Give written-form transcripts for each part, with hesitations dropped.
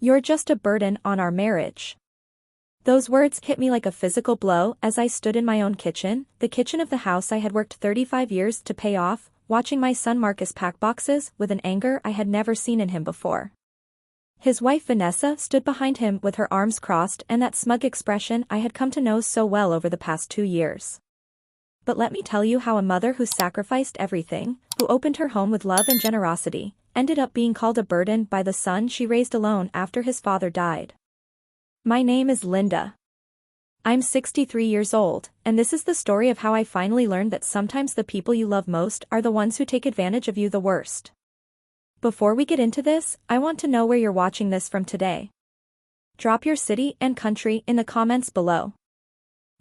You're just a burden on our marriage. Those words hit me like a physical blow as I stood in my own kitchen, the kitchen of the house I had worked 35 years to pay off, watching my son Marcus pack boxes with an anger I had never seen in him before. His wife Vanessa stood behind him with her arms crossed and that smug expression I had come to know so well over the past 2 years. But let me tell you how a mother who sacrificed everything, who opened her home with love and generosity, ended up being called a burden by the son she raised alone after his father died. My name is Linda. I'm 63 years old, and this is the story of how I finally learned that sometimes the people you love most are the ones who take advantage of you the worst. Before we get into this, I want to know where you're watching this from today. Drop your city and country in the comments below.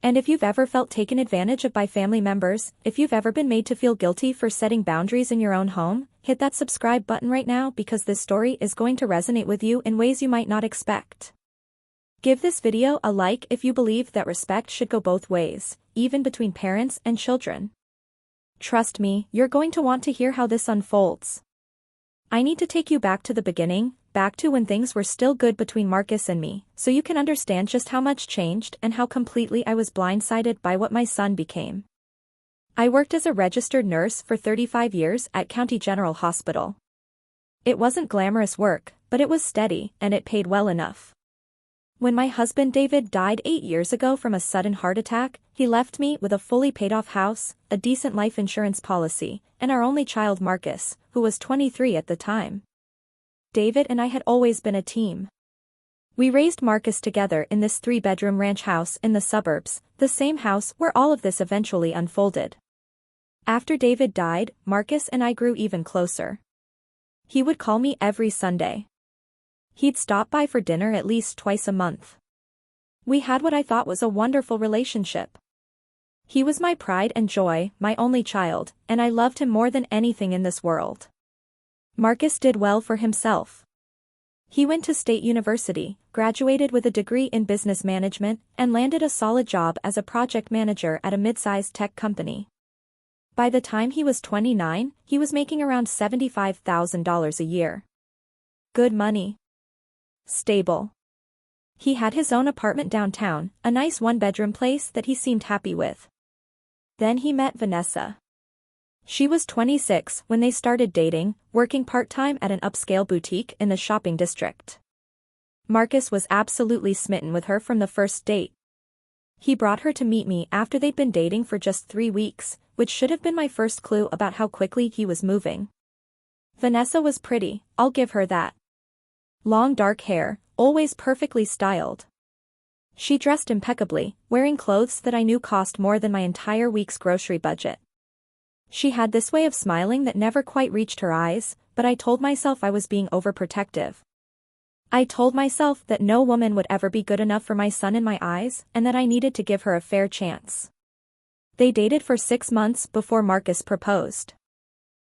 And if you've ever felt taken advantage of by family members, if you've ever been made to feel guilty for setting boundaries in your own home, hit that subscribe button right now because this story is going to resonate with you in ways you might not expect. Give this video a like if you believe that respect should go both ways, even between parents and children. Trust me, you're going to want to hear how this unfolds. I need to take you back to the beginning, back to when things were still good between Marcus and me, so you can understand just how much changed and how completely I was blindsided by what my son became. I worked as a registered nurse for 35 years at County General Hospital. It wasn't glamorous work, but it was steady, and it paid well enough. When my husband David died 8 years ago from a sudden heart attack, he left me with a fully paid-off house, a decent life insurance policy, and our only child Marcus, who was 23 at the time. David and I had always been a team. We raised Marcus together in this 3-bedroom ranch house in the suburbs, the same house where all of this eventually unfolded. After David died, Marcus and I grew even closer. He would call me every Sunday. He'd stop by for dinner at least twice a month. We had what I thought was a wonderful relationship. He was my pride and joy, my only child, and I loved him more than anything in this world. Marcus did well for himself. He went to State University, graduated with a degree in business management, and landed a solid job as a project manager at a mid-sized tech company. By the time he was 29, he was making around $75,000 a year. Good money. Stable. He had his own apartment downtown, a nice 1-bedroom place that he seemed happy with. Then he met Vanessa. She was 26 when they started dating, working part-time at an upscale boutique in the shopping district. Marcus was absolutely smitten with her from the first date. He brought her to meet me after they'd been dating for just 3 weeks, which should have been my first clue about how quickly he was moving. Vanessa was pretty, I'll give her that. Long dark hair, always perfectly styled. She dressed impeccably, wearing clothes that I knew cost more than my entire week's grocery budget. She had this way of smiling that never quite reached her eyes, but I told myself I was being overprotective. I told myself that no woman would ever be good enough for my son in my eyes, and that I needed to give her a fair chance. They dated for 6 months before Marcus proposed.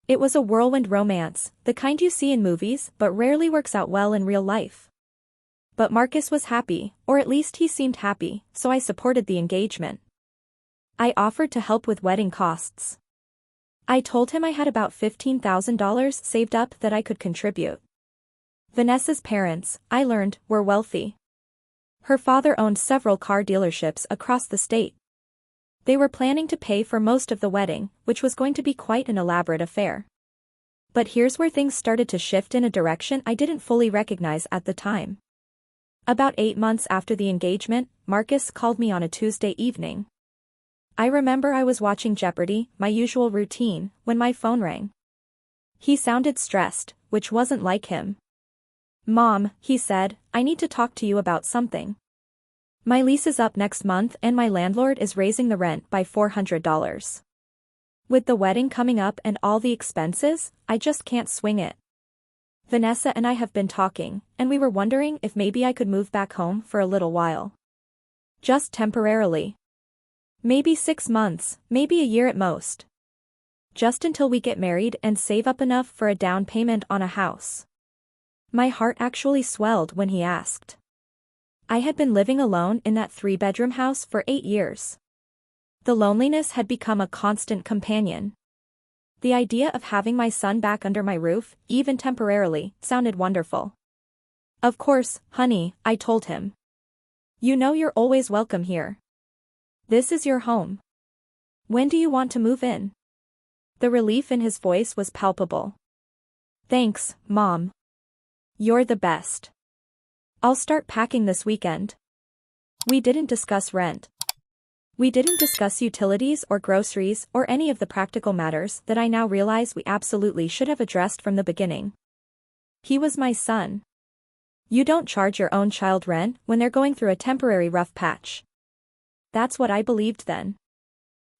It was a whirlwind romance, the kind you see in movies but rarely works out well in real life. But Marcus was happy, or at least he seemed happy, so I supported the engagement. I offered to help with wedding costs. I told him I had about $15,000 saved up that I could contribute. Vanessa's parents, I learned, were wealthy. Her father owned several car dealerships across the state. They were planning to pay for most of the wedding, which was going to be quite an elaborate affair. But here's where things started to shift in a direction I didn't fully recognize at the time. About 8 months after the engagement, Marcus called me on a Tuesday evening. I remember I was watching Jeopardy, my usual routine, when my phone rang. He sounded stressed, which wasn't like him. "Mom," he said, "I need to talk to you about something. My lease is up next month and my landlord is raising the rent by $400. With the wedding coming up and all the expenses, I just can't swing it. Vanessa and I have been talking, and we were wondering if maybe I could move back home for a little while. Just temporarily. Maybe 6 months, maybe a year at most. Just until we get married and save up enough for a down payment on a house." My heart actually swelled when he asked. I had been living alone in that 3-bedroom house for 8 years. The loneliness had become a constant companion. The idea of having my son back under my roof, even temporarily, sounded wonderful. Of course, honey, I told him. You know you're always welcome here. This is your home. When do you want to move in? The relief in his voice was palpable. Thanks, Mom. You're the best. I'll start packing this weekend. We didn't discuss rent. We didn't discuss utilities or groceries or any of the practical matters that I now realize we absolutely should have addressed from the beginning. He was my son. You don't charge your own child rent when they're going through a temporary rough patch. That's what I believed then.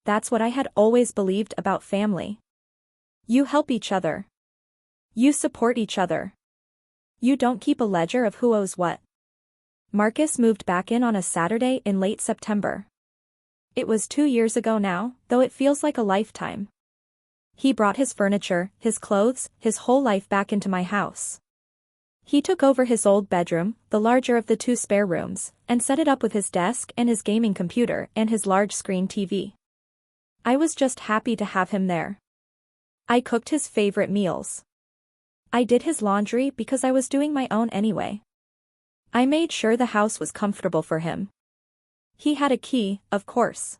That's what I had always believed about family. You help each other. You support each other. You don't keep a ledger of who owes what. Marcus moved back in on a Saturday in late September. It was 2 years ago now, though it feels like a lifetime. He brought his furniture, his clothes, his whole life back into my house. He took over his old bedroom, the larger of the 2 spare rooms, and set it up with his desk and his gaming computer and his large-screen TV. I was just happy to have him there. I cooked his favorite meals. I did his laundry because I was doing my own anyway. I made sure the house was comfortable for him. He had a key, of course.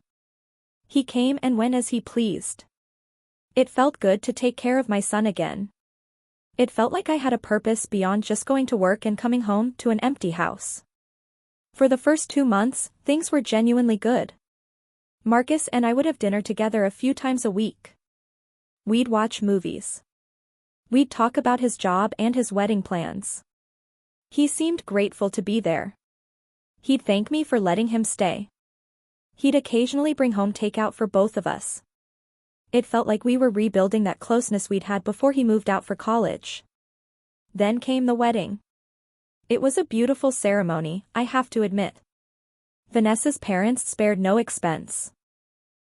He came and went as he pleased. It felt good to take care of my son again. It felt like I had a purpose beyond just going to work and coming home to an empty house. For the first 2 months, things were genuinely good. Marcus and I would have dinner together a few times a week. We'd watch movies. We'd talk about his job and his wedding plans. He seemed grateful to be there. He'd thank me for letting him stay. He'd occasionally bring home takeout for both of us. It felt like we were rebuilding that closeness we'd had before he moved out for college. Then came the wedding. It was a beautiful ceremony, I have to admit. Vanessa's parents spared no expense.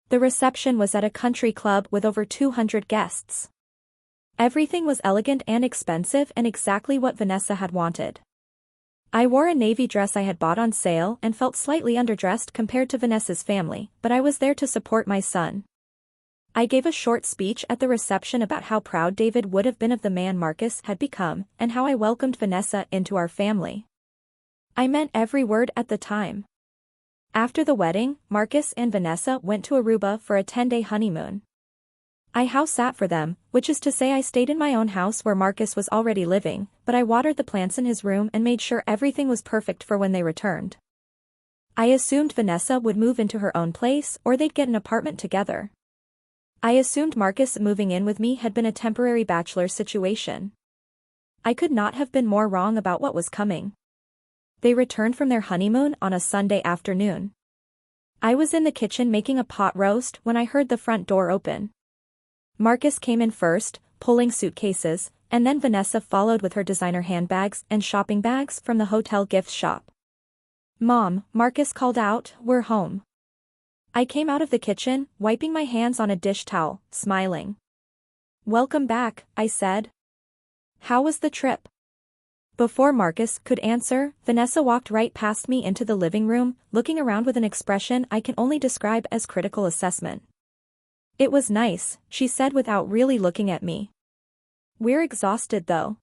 The reception was at a country club with over 200 guests. Everything was elegant and expensive and exactly what Vanessa had wanted. I wore a navy dress I had bought on sale and felt slightly underdressed compared to Vanessa's family, but I was there to support my son. I gave a short speech at the reception about how proud David would have been of the man Marcus had become and how I welcomed Vanessa into our family. I meant every word at the time. After the wedding, Marcus and Vanessa went to Aruba for a 10-day honeymoon. I house sat for them, which is to say I stayed in my own house where Marcus was already living, but I watered the plants in his room and made sure everything was perfect for when they returned. I assumed Vanessa would move into her own place or they'd get an apartment together. I assumed Marcus moving in with me had been a temporary bachelor situation. I could not have been more wrong about what was coming. They returned from their honeymoon on a Sunday afternoon. I was in the kitchen making a pot roast when I heard the front door open. Marcus came in first, pulling suitcases, and then Vanessa followed with her designer handbags and shopping bags from the hotel gift shop. Mom, Marcus called out, we're home. I came out of the kitchen, wiping my hands on a dish towel, smiling. Welcome back, I said. How was the trip? Before Marcus could answer, Vanessa walked right past me into the living room, looking around with an expression I can only describe as critical assessment. It was nice, she said without really looking at me. We're exhausted though.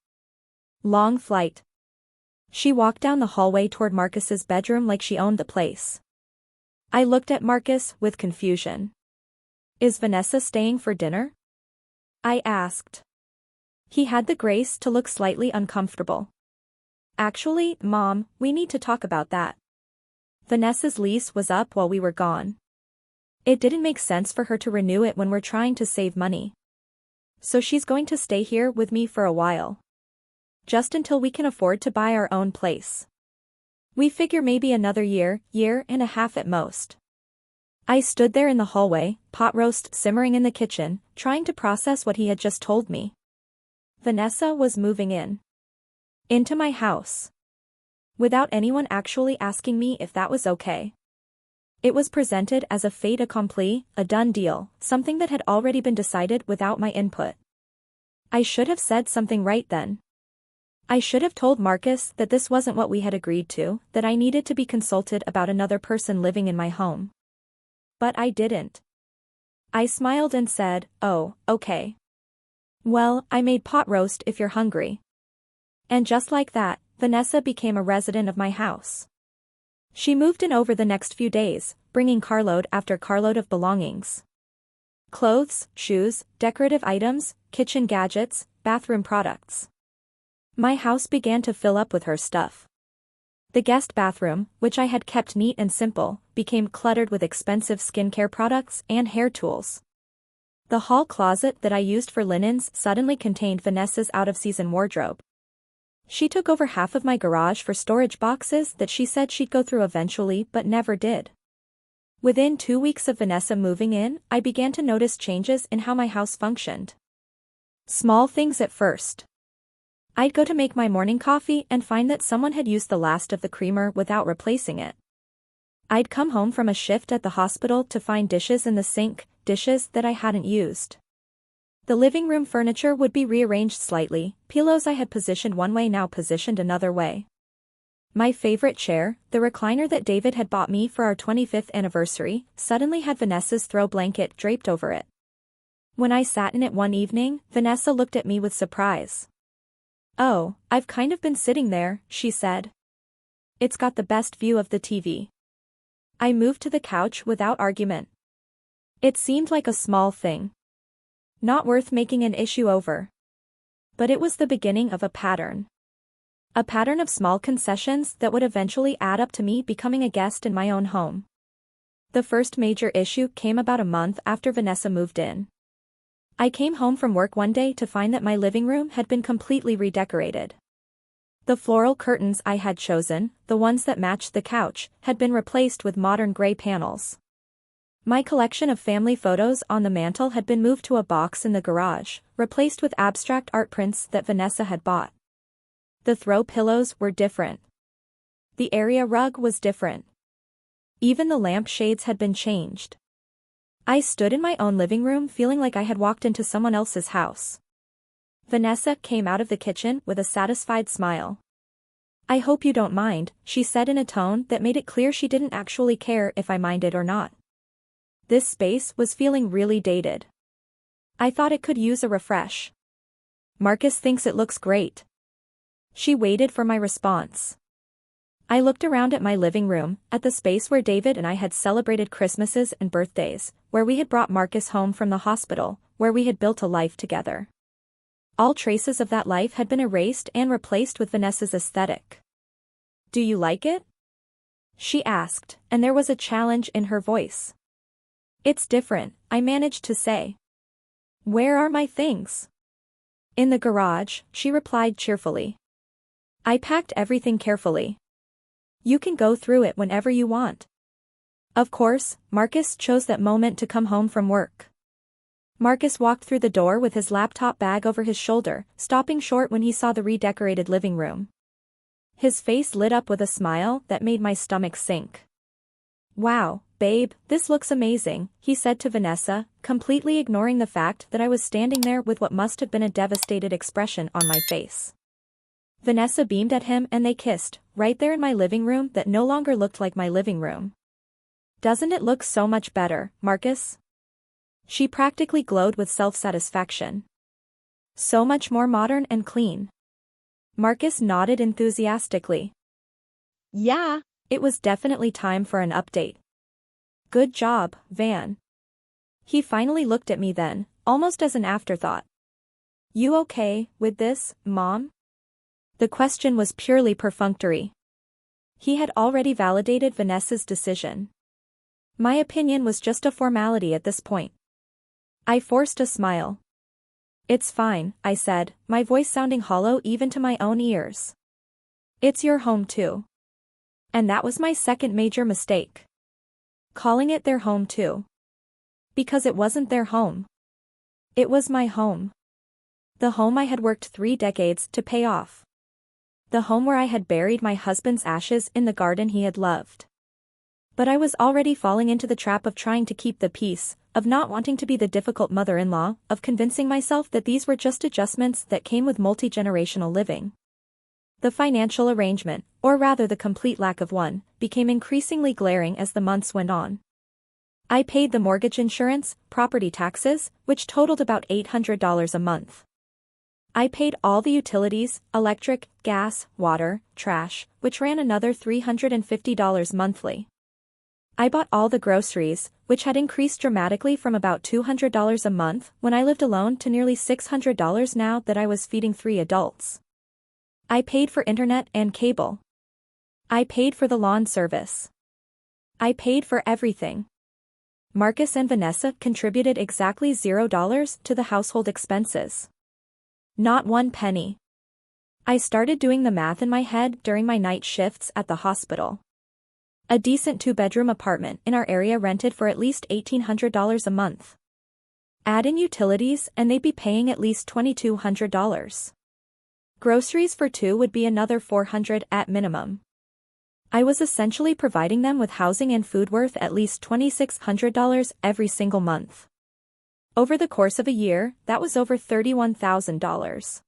Long flight. She walked down the hallway toward Marcus's bedroom like she owned the place. I looked at Marcus with confusion. Is Vanessa staying for dinner? I asked. He had the grace to look slightly uncomfortable. Actually, Mom, we need to talk about that. Vanessa's lease was up while we were gone. It didn't make sense for her to renew it when we're trying to save money. So she's going to stay here with me for a while. Just until we can afford to buy our own place. We figure maybe another year and a half at most. I stood there in the hallway, pot roast simmering in the kitchen, trying to process what he had just told me. Vanessa was moving in. Into my house. Without anyone actually asking me if that was okay. It was presented as a fait accompli, a done deal, something that had already been decided without my input. I should have said something right then. I should have told Marcus that this wasn't what we had agreed to, that I needed to be consulted about another person living in my home. But I didn't. I smiled and said, oh, okay. Well, I made pot roast if you're hungry. And just like that, Vanessa became a resident of my house. She moved in over the next few days, bringing carload after carload of belongings. Clothes, shoes, decorative items, kitchen gadgets, bathroom products. My house began to fill up with her stuff. The guest bathroom, which I had kept neat and simple, became cluttered with expensive skincare products and hair tools. The hall closet that I used for linens suddenly contained Vanessa's out-of-season wardrobe. She took over half of my garage for storage boxes that she said she'd go through eventually but never did. Within 2 weeks of Vanessa moving in, I began to notice changes in how my house functioned. Small things at first. I'd go to make my morning coffee and find that someone had used the last of the creamer without replacing it. I'd come home from a shift at the hospital to find dishes in the sink, dishes that I hadn't used. The living room furniture would be rearranged slightly, pillows I had positioned one way now positioned another way. My favorite chair, the recliner that David had bought me for our 25th anniversary, suddenly had Vanessa's throw blanket draped over it. When I sat in it one evening, Vanessa looked at me with surprise. "Oh, I've kind of been sitting there," she said. "It's got the best view of the TV." I moved to the couch without argument. It seemed like a small thing. Not worth making an issue over. But it was the beginning of a pattern. A pattern of small concessions that would eventually add up to me becoming a guest in my own home. The first major issue came about a month after Vanessa moved in. I came home from work one day to find that my living room had been completely redecorated. The floral curtains I had chosen, the ones that matched the couch, had been replaced with modern gray panels. My collection of family photos on the mantel had been moved to a box in the garage, replaced with abstract art prints that Vanessa had bought. The throw pillows were different. The area rug was different. Even the lamp shades had been changed. I stood in my own living room feeling like I had walked into someone else's house. Vanessa came out of the kitchen with a satisfied smile. "I hope you don't mind," she said in a tone that made it clear she didn't actually care if I minded or not. This space was feeling really dated. I thought it could use a refresh. "Marcus thinks it looks great." She waited for my response. I looked around at my living room, at the space where David and I had celebrated Christmases and birthdays, where we had brought Marcus home from the hospital, where we had built a life together. All traces of that life had been erased and replaced with Vanessa's aesthetic. "Do you like it?" she asked, and there was a challenge in her voice. "It's different," I managed to say. "Where are my things?" "In the garage," she replied cheerfully. I packed everything carefully. "You can go through it whenever you want." Of course, Marcus chose that moment to come home from work. Marcus walked through the door with his laptop bag over his shoulder, stopping short when he saw the redecorated living room. His face lit up with a smile that made my stomach sink. "Wow, babe, this looks amazing," he said to Vanessa, completely ignoring the fact that I was standing there with what must have been a devastated expression on my face. Vanessa beamed at him and they kissed, right there in my living room that no longer looked like my living room. "Doesn't it look so much better, Marcus?" She practically glowed with self-satisfaction. "So much more modern and clean." Marcus nodded enthusiastically. "Yeah, it was definitely time for an update." "Good job, Van." He finally looked at me then, almost as an afterthought. "You okay with this, Mom?" The question was purely perfunctory. He had already validated Vanessa's decision. My opinion was just a formality at this point. I forced a smile. "It's fine," I said, my voice sounding hollow even to my own ears. "It's your home too." And that was my second major mistake. Calling it their home too. Because it wasn't their home. It was my home. The home I had worked 3 decades to pay off. The home where I had buried my husband's ashes in the garden he had loved. But I was already falling into the trap of trying to keep the peace, of not wanting to be the difficult mother-in-law, of convincing myself that these were just adjustments that came with multi-generational living. The financial arrangement, or rather the complete lack of one, became increasingly glaring as the months went on. I paid the mortgage insurance, property taxes, which totaled about $800 a month. I paid all the utilities, electric, gas, water, trash, which ran another $350 monthly. I bought all the groceries, which had increased dramatically from about $200 a month when I lived alone to nearly $600 now that I was feeding 3 adults. I paid for internet and cable. I paid for the lawn service. I paid for everything. Marcus and Vanessa contributed exactly $0 to the household expenses. Not one penny. I started doing the math in my head during my night shifts at the hospital. A decent 2-bedroom apartment in our area rented for at least $1,800 a month. Add in utilities and they'd be paying at least $2,200. Groceries for 2 would be another $400 at minimum. I was essentially providing them with housing and food worth at least $2,600 every single month. Over the course of a year, that was over $31,000.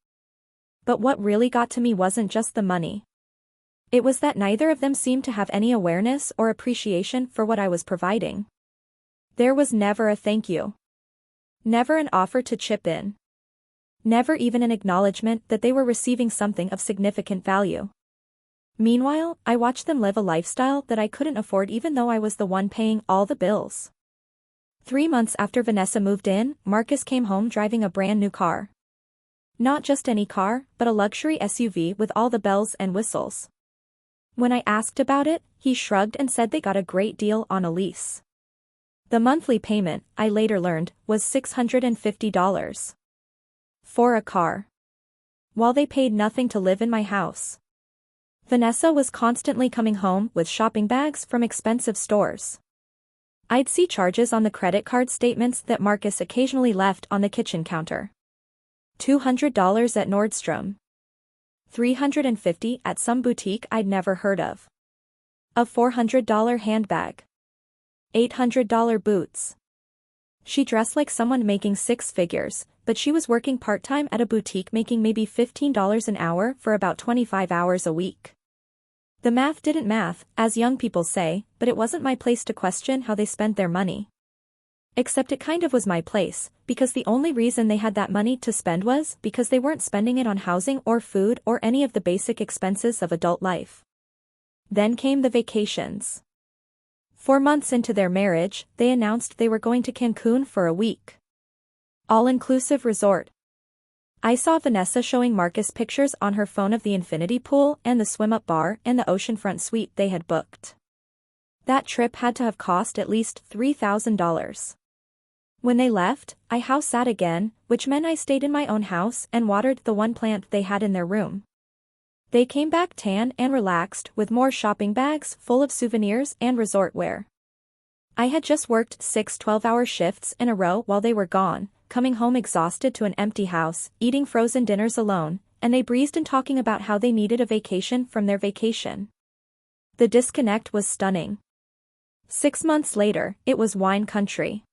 But what really got to me wasn't just the money. It was that neither of them seemed to have any awareness or appreciation for what I was providing. There was never a thank you. Never an offer to chip in. Never even an acknowledgement that they were receiving something of significant value. Meanwhile, I watched them live a lifestyle that I couldn't afford even though I was the one paying all the bills. 3 months after Vanessa moved in, Marcus came home driving a brand new car. Not just any car, but a luxury SUV with all the bells and whistles. When I asked about it, he shrugged and said they got a great deal on a lease. The monthly payment, I later learned, was $650. For a car. While they paid nothing to live in my house. Vanessa was constantly coming home with shopping bags from expensive stores. I'd see charges on the credit card statements that Marcus occasionally left on the kitchen counter. $200 at Nordstrom. $350 at some boutique I'd never heard of. A $400 handbag. $800 boots. She dressed like someone making 6 figures, but she was working part-time at a boutique making maybe $15 an hour for about 25 hours a week. The math didn't math, as young people say, but it wasn't my place to question how they spent their money. Except it kind of was my place, because the only reason they had that money to spend was because they weren't spending it on housing or food or any of the basic expenses of adult life. Then came the vacations. 4 months into their marriage, they announced they were going to Cancun for a week. All-inclusive resort. I saw Vanessa showing Marcus pictures on her phone of the infinity pool and the swim-up bar and the oceanfront suite they had booked. That trip had to have cost at least $3,000. When they left, I house sat again, which meant I stayed in my own house and watered the one plant they had in their room. They came back tan and relaxed with more shopping bags full of souvenirs and resort wear. I had just worked 6 12-hour shifts in a row while they were gone, coming home exhausted to an empty house, eating frozen dinners alone, and they breezed in talking about how they needed a vacation from their vacation. The disconnect was stunning. 6 months later, it was wine country.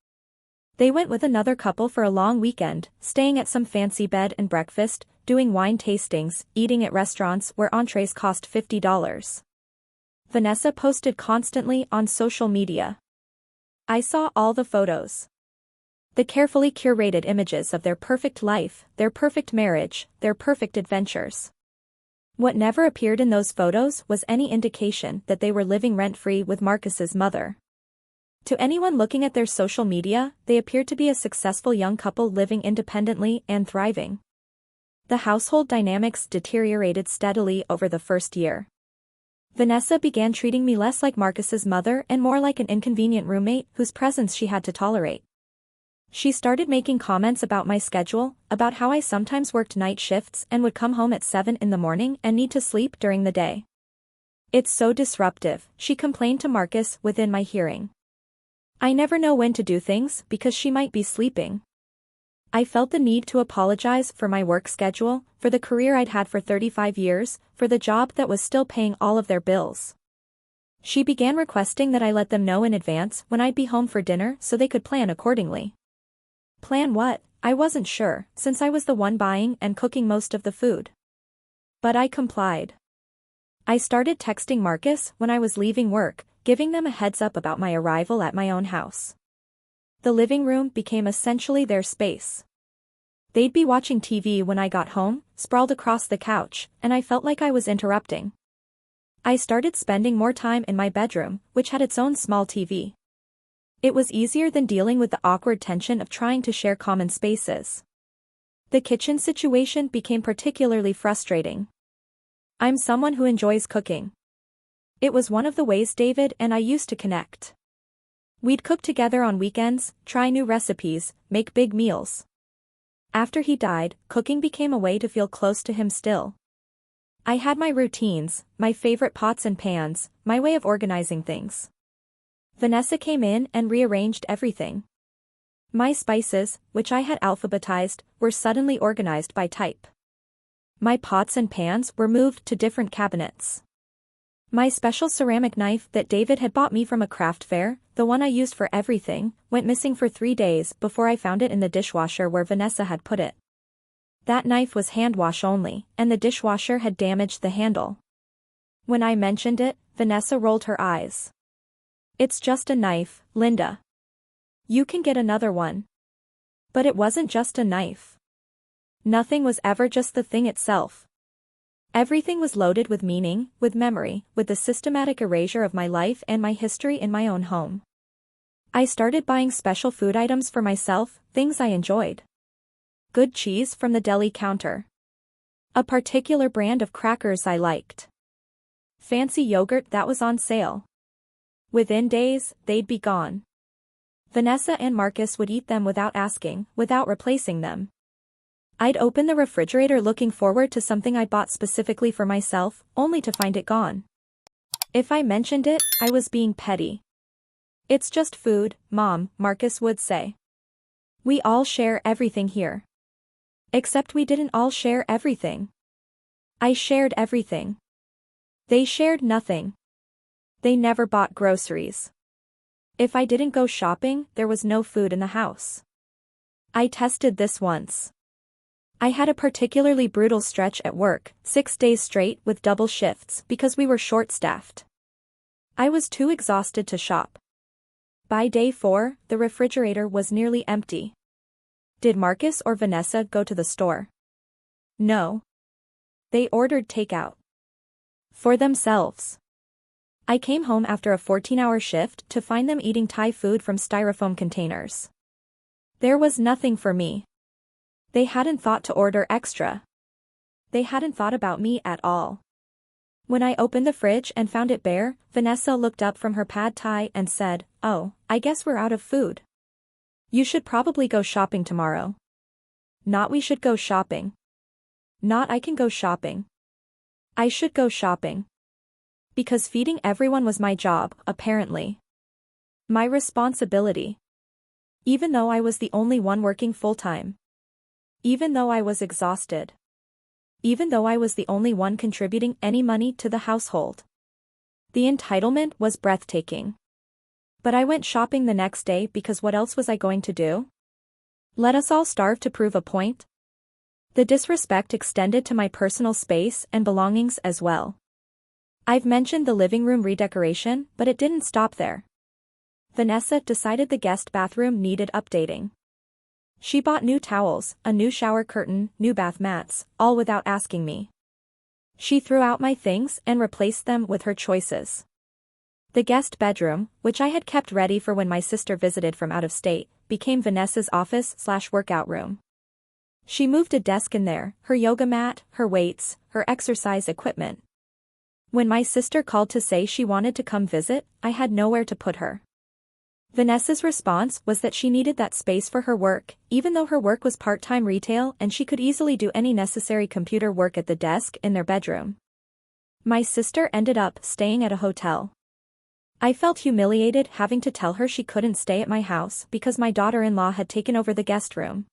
They went with another couple for a long weekend, staying at some fancy bed and breakfast, doing wine tastings, eating at restaurants where entrees cost $50. Vanessa posted constantly on social media. I saw all the photos. The carefully curated images of their perfect life, their perfect marriage, their perfect adventures. What never appeared in those photos was any indication that they were living rent-free with Marcus's mother. To anyone looking at their social media, they appeared to be a successful young couple living independently and thriving. The household dynamics deteriorated steadily over the first year. Vanessa began treating me less like Marcus's mother and more like an inconvenient roommate whose presence she had to tolerate. She started making comments about my schedule, about how I sometimes worked night shifts and would come home at 7 in the morning and need to sleep during the day. "It's so disruptive," she complained to Marcus within my hearing. "I never know when to do things because she might be sleeping." I felt the need to apologize for my work schedule, for the career I'd had for 35 years, for the job that was still paying all of their bills. She began requesting that I let them know in advance when I'd be home for dinner so they could plan accordingly. Plan what? I wasn't sure, since I was the one buying and cooking most of the food. But I complied. I started texting Marcus when I was leaving work, giving them a heads up about my arrival at my own house. The living room became essentially their space. They'd be watching TV when I got home, sprawled across the couch, and I felt like I was interrupting. I started spending more time in my bedroom, which had its own small TV. It was easier than dealing with the awkward tension of trying to share common spaces. The kitchen situation became particularly frustrating. I'm someone who enjoys cooking. It was one of the ways David and I used to connect. We'd cook together on weekends, try new recipes, make big meals. After he died, cooking became a way to feel close to him still. I had my routines, my favorite pots and pans, my way of organizing things. Vanessa came in and rearranged everything. My spices, which I had alphabetized, were suddenly organized by type. My pots and pans were moved to different cabinets. My special ceramic knife that David had bought me from a craft fair, the one I used for everything, went missing for 3 days before I found it in the dishwasher where Vanessa had put it. That knife was hand wash only, and the dishwasher had damaged the handle. When I mentioned it, Vanessa rolled her eyes. "It's just a knife, Linda. You can get another one." But it wasn't just a knife. Nothing was ever just the thing itself. Everything was loaded with meaning, with memory, with the systematic erasure of my life and my history in my own home. I started buying special food items for myself, things I enjoyed. Good cheese from the deli counter. A particular brand of crackers I liked. Fancy yogurt that was on sale. Within days, they'd be gone. Vanessa and Marcus would eat them without asking, without replacing them. I'd open the refrigerator looking forward to something I bought specifically for myself, only to find it gone. If I mentioned it, I was being petty. "It's just food, Mom," Marcus would say. "We all share everything here." Except we didn't all share everything. I shared everything. They shared nothing. They never bought groceries. If I didn't go shopping, there was no food in the house. I tested this once. I had a particularly brutal stretch at work, 6 days straight with double shifts because we were short-staffed. I was too exhausted to shop. By day 4, the refrigerator was nearly empty. Did Marcus or Vanessa go to the store? No. They ordered takeout. For themselves. I came home after a 14-hour shift to find them eating Thai food from styrofoam containers. There was nothing for me. They hadn't thought to order extra. They hadn't thought about me at all. When I opened the fridge and found it bare, Vanessa looked up from her pad thai and said, "Oh, I guess we're out of food. You should probably go shopping tomorrow." Not "we should go shopping." Not "I can go shopping." I should go shopping. Because feeding everyone was my job, apparently. My responsibility. Even though I was the only one working full-time. Even though I was exhausted. Even though I was the only one contributing any money to the household. The entitlement was breathtaking. But I went shopping the next day because what else was I going to do? Let us all starve to prove a point? The disrespect extended to my personal space and belongings as well. I've mentioned the living room redecoration, but it didn't stop there. Vanessa decided the guest bathroom needed updating. She bought new towels, a new shower curtain, new bath mats, all without asking me. She threw out my things and replaced them with her choices. The guest bedroom, which I had kept ready for when my sister visited from out of state, became Vanessa's office/workout room. She moved a desk in there, her yoga mat, her weights, her exercise equipment. When my sister called to say she wanted to come visit, I had nowhere to put her. Vanessa's response was that she needed that space for her work, even though her work was part-time retail and she could easily do any necessary computer work at the desk in their bedroom. My sister ended up staying at a hotel. I felt humiliated having to tell her she couldn't stay at my house because my daughter-in-law had taken over the guest room.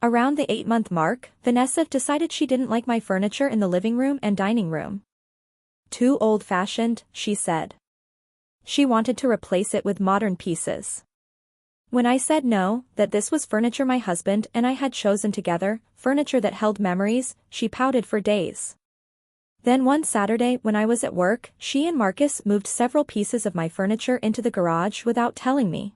Around the 8-month mark, Vanessa decided she didn't like my furniture in the living room and dining room. Too old-fashioned, she said. She wanted to replace it with modern pieces. When I said no, that this was furniture my husband and I had chosen together, furniture that held memories, she pouted for days. Then one Saturday when I was at work, she and Marcus moved several pieces of my furniture into the garage without telling me.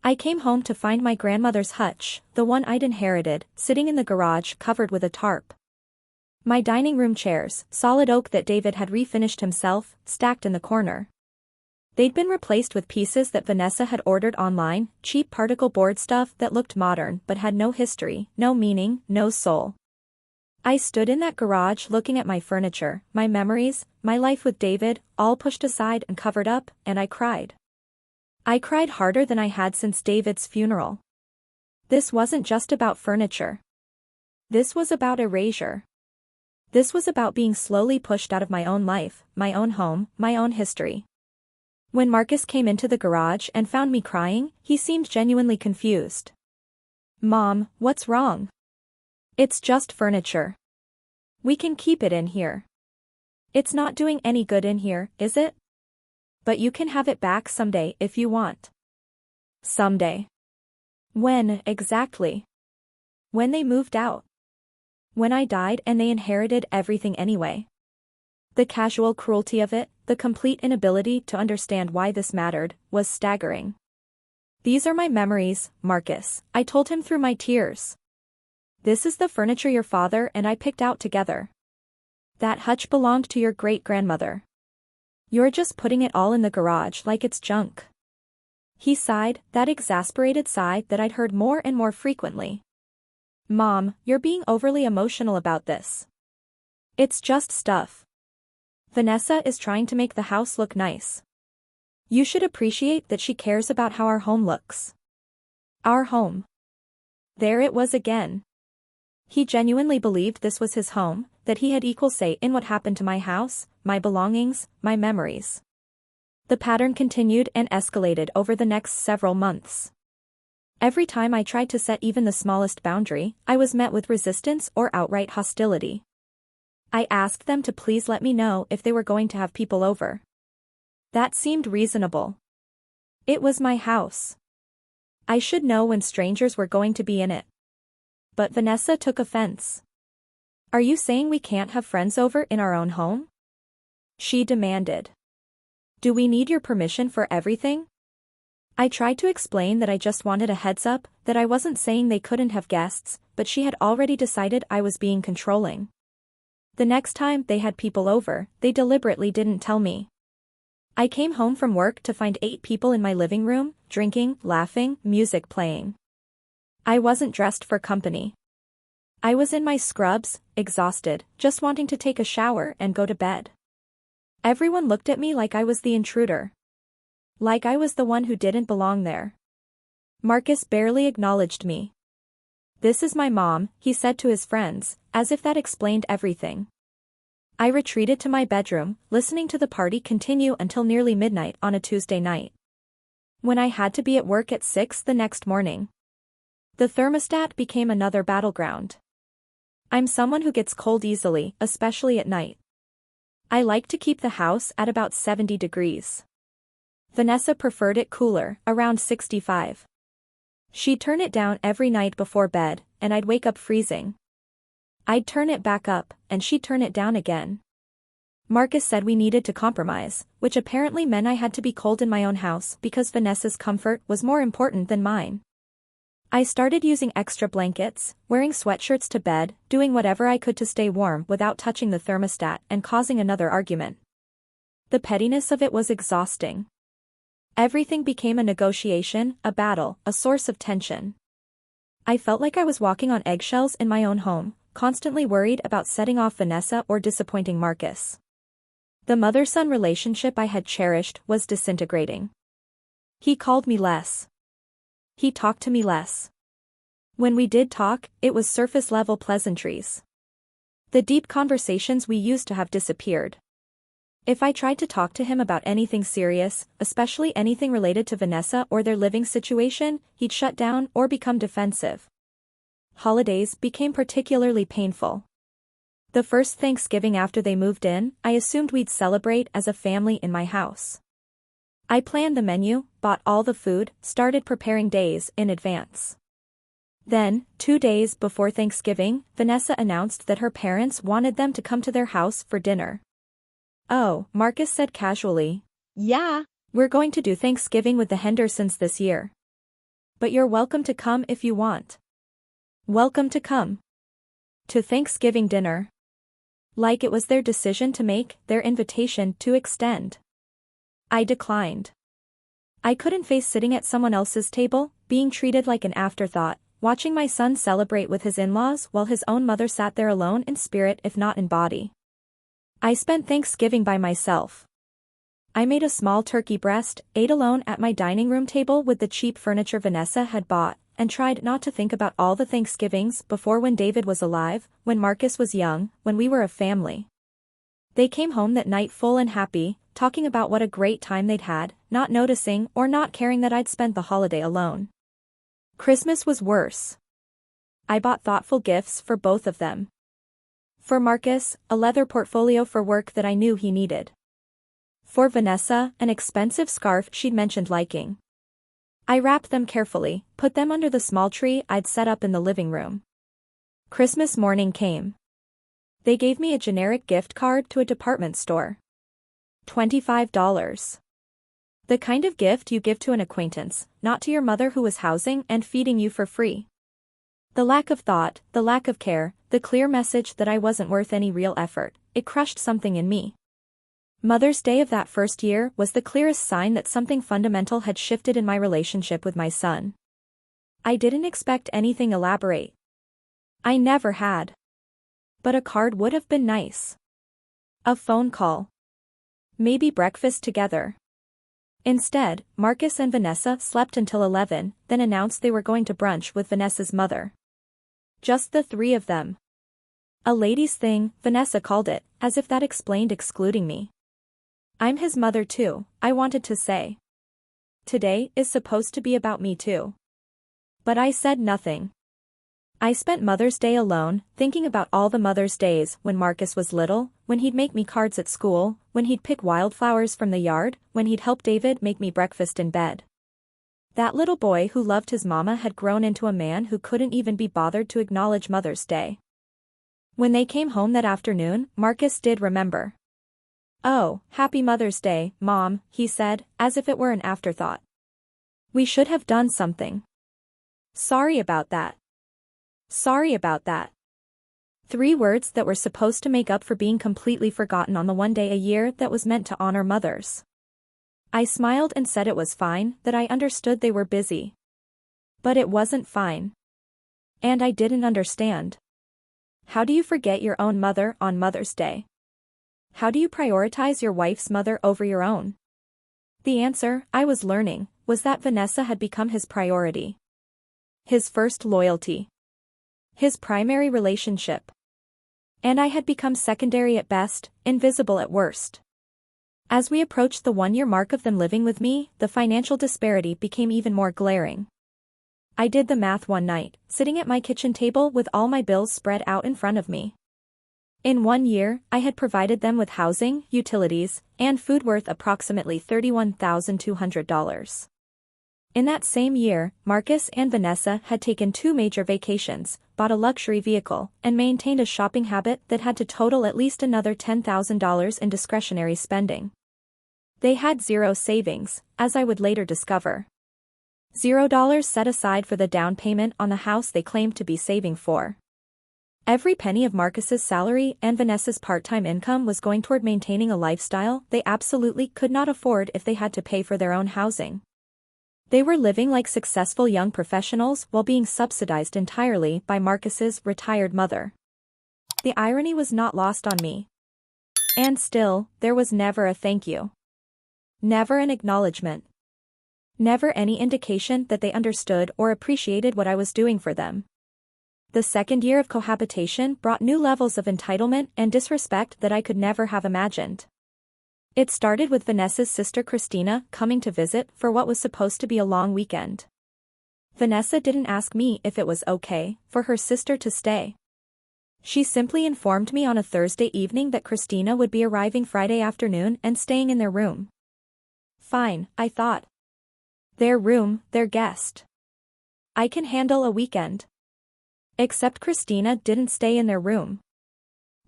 I came home to find my grandmother's hutch, the one I'd inherited, sitting in the garage covered with a tarp. My dining room chairs, solid oak that David had refinished himself, stacked in the corner. They'd been replaced with pieces that Vanessa had ordered online, cheap particle board stuff that looked modern but had no history, no meaning, no soul. I stood in that garage looking at my furniture, my memories, my life with David, all pushed aside and covered up, and I cried. I cried harder than I had since David's funeral. This wasn't just about furniture. This was about erasure. This was about being slowly pushed out of my own life, my own home, my own history. When Marcus came into the garage and found me crying, he seemed genuinely confused. "Mom, what's wrong?" "It's just furniture. We can keep it in here. It's not doing any good in here, is it? But you can have it back someday if you want." Someday. When, exactly? When they moved out. When I died and they inherited everything anyway. The casual cruelty of it, the complete inability to understand why this mattered, was staggering. "These are my memories, Marcus," I told him through my tears. "This is the furniture your father and I picked out together. That hutch belonged to your great-grandmother. You're just putting it all in the garage like it's junk." He sighed, that exasperated sigh that I'd heard more and more frequently. "Mom, you're being overly emotional about this. It's just stuff. Vanessa is trying to make the house look nice. You should appreciate that she cares about how our home looks." Our home. There it was again. He genuinely believed this was his home, that he had equal say in what happened to my house, my belongings, my memories. The pattern continued and escalated over the next several months. Every time I tried to set even the smallest boundary, I was met with resistance or outright hostility. I asked them to please let me know if they were going to have people over. That seemed reasonable. It was my house. I should know when strangers were going to be in it. But Vanessa took offense. "Are you saying we can't have friends over in our own home?" she demanded. "Do we need your permission for everything?" I tried to explain that I just wanted a heads up, that I wasn't saying they couldn't have guests, but she had already decided I was being controlling. The next time they had people over, they deliberately didn't tell me. I came home from work to find 8 people in my living room, drinking, laughing, music playing. I wasn't dressed for company. I was in my scrubs, exhausted, just wanting to take a shower and go to bed. Everyone looked at me like I was the intruder. Like I was the one who didn't belong there. Marcus barely acknowledged me. "This is my mom," he said to his friends, as if that explained everything. I retreated to my bedroom, listening to the party continue until nearly midnight on a Tuesday night. When I had to be at work at 6 the next morning, the thermostat became another battleground. I'm someone who gets cold easily, especially at night. I like to keep the house at about 70 degrees. Vanessa preferred it cooler, around 65. She'd turn it down every night before bed, and I'd wake up freezing. I'd turn it back up, and she'd turn it down again. Marcus said we needed to compromise, which apparently meant I had to be cold in my own house because Vanessa's comfort was more important than mine. I started using extra blankets, wearing sweatshirts to bed, doing whatever I could to stay warm without touching the thermostat and causing another argument. The pettiness of it was exhausting. Everything became a negotiation, a battle, a source of tension. I felt like I was walking on eggshells in my own home, constantly worried about setting off Vanessa or disappointing Marcus. The mother-son relationship I had cherished was disintegrating. He called me less. He talked to me less. When we did talk, it was surface-level pleasantries. The deep conversations we used to have disappeared. If I tried to talk to him about anything serious, especially anything related to Vanessa or their living situation, he'd shut down or become defensive. Holidays became particularly painful. The first Thanksgiving after they moved in, I assumed we'd celebrate as a family in my house. I planned the menu, bought all the food, started preparing days in advance. Then, 2 days before Thanksgiving, Vanessa announced that her parents wanted them to come to their house for dinner. "Oh," Marcus said casually. "Yeah, we're going to do Thanksgiving with the Hendersons this year." But you're welcome to come if you want. Welcome to come. To Thanksgiving dinner. Like it was their decision to make, their invitation to extend. I declined. I couldn't face sitting at someone else's table, being treated like an afterthought, watching my son celebrate with his in-laws while his own mother sat there alone in spirit if not in body. I spent Thanksgiving by myself. I made a small turkey breast, ate alone at my dining room table with the cheap furniture Vanessa had bought, and tried not to think about all the Thanksgivings before when David was alive, when Marcus was young, when we were a family. They came home that night full and happy, talking about what a great time they'd had, not noticing or not caring that I'd spent the holiday alone. Christmas was worse. I bought thoughtful gifts for both of them. For Marcus, a leather portfolio for work that I knew he needed. For Vanessa, an expensive scarf she'd mentioned liking. I wrapped them carefully, put them under the small tree I'd set up in the living room. Christmas morning came. They gave me a generic gift card to a department store. $25. The kind of gift you give to an acquaintance, not to your mother who was housing and feeding you for free. The lack of thought, the lack of care, the clear message that I wasn't worth any real effort, it crushed something in me. Mother's Day of that first year was the clearest sign that something fundamental had shifted in my relationship with my son. I didn't expect anything elaborate. I never had. But a card would have been nice. A phone call. Maybe breakfast together. Instead, Marcus and Vanessa slept until 11, then announced they were going to brunch with Vanessa's mother. Just the three of them. A ladies' thing, Vanessa called it, as if that explained excluding me. I'm his mother too, I wanted to say. Today is supposed to be about me too. But I said nothing. I spent Mother's Day alone, thinking about all the Mother's Days when Marcus was little, when he'd make me cards at school, when he'd pick wildflowers from the yard, when he'd help David make me breakfast in bed. That little boy who loved his mama had grown into a man who couldn't even be bothered to acknowledge Mother's Day. When they came home that afternoon, Marcus did remember. "Oh, happy Mother's Day, Mom," he said, as if it were an afterthought. "We should have done something. Sorry about that. Sorry about that." 3 words that were supposed to make up for being completely forgotten on the one day a year that was meant to honor mothers. I smiled and said it was fine, that I understood they were busy. But it wasn't fine. And I didn't understand. How do you forget your own mother on Mother's Day? How do you prioritize your wife's mother over your own? The answer, I was learning, was that Vanessa had become his priority. His first loyalty. His primary relationship. And I had become secondary at best, invisible at worst. As we approached the 1-year mark of them living with me, the financial disparity became even more glaring. I did the math one night, sitting at my kitchen table with all my bills spread out in front of me. In 1 year, I had provided them with housing, utilities, and food worth approximately $31,200. In that same year, Marcus and Vanessa had taken 2 major vacations, bought a luxury vehicle, and maintained a shopping habit that had to total at least another $10,000 in discretionary spending. They had 0 savings, as I would later discover. $0 set aside for the down payment on the house they claimed to be saving for. Every penny of Marcus's salary and Vanessa's part-time income was going toward maintaining a lifestyle they absolutely could not afford if they had to pay for their own housing. They were living like successful young professionals while being subsidized entirely by Marcus's retired mother. The irony was not lost on me. And still, there was never a thank you. Never an acknowledgement. Never any indication that they understood or appreciated what I was doing for them. The second year of cohabitation brought new levels of entitlement and disrespect that I could never have imagined. It started with Vanessa's sister Christina coming to visit for what was supposed to be a long weekend. Vanessa didn't ask me if it was okay for her sister to stay. She simply informed me on a Thursday evening that Christina would be arriving Friday afternoon and staying in their room. Fine, I thought. Their room, their guest. I can handle a weekend. Except Christina didn't stay in their room.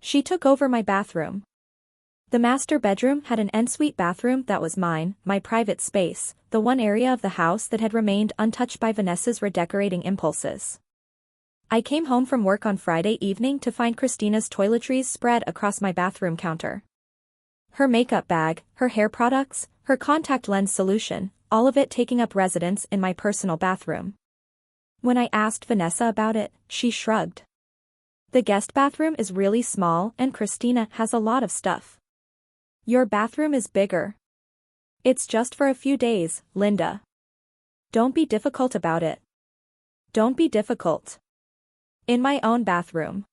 She took over my bathroom. The master bedroom had an ensuite bathroom that was mine, my private space, the one area of the house that had remained untouched by Vanessa's redecorating impulses. I came home from work on Friday evening to find Christina's toiletries spread across my bathroom counter. Her makeup bag, her hair products, her contact lens solution, all of it taking up residence in my personal bathroom. When I asked Vanessa about it, she shrugged. The guest bathroom is really small and Christina has a lot of stuff. Your bathroom is bigger. It's just for a few days, Linda. Don't be difficult about it. Don't be difficult. In my own bathroom.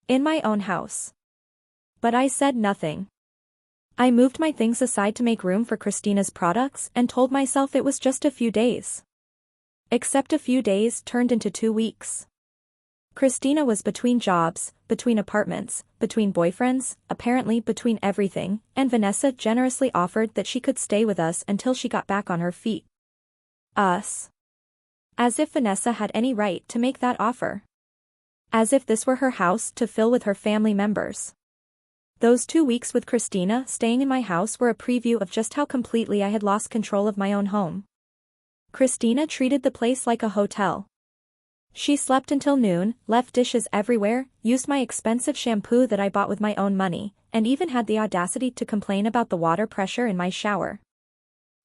In my own house. But I said nothing. I moved my things aside to make room for Christina's products and told myself it was just a few days. Except a few days turned into 2 weeks. Christina was between jobs, between apartments, between boyfriends, apparently between everything, and Vanessa generously offered that she could stay with us until she got back on her feet. Us. As if Vanessa had any right to make that offer. As if this were her house to fill with her family members. Those 2 weeks with Christina staying in my house were a preview of just how completely I had lost control of my own home. Christina treated the place like a hotel. She slept until noon, left dishes everywhere, used my expensive shampoo that I bought with my own money, and even had the audacity to complain about the water pressure in my shower.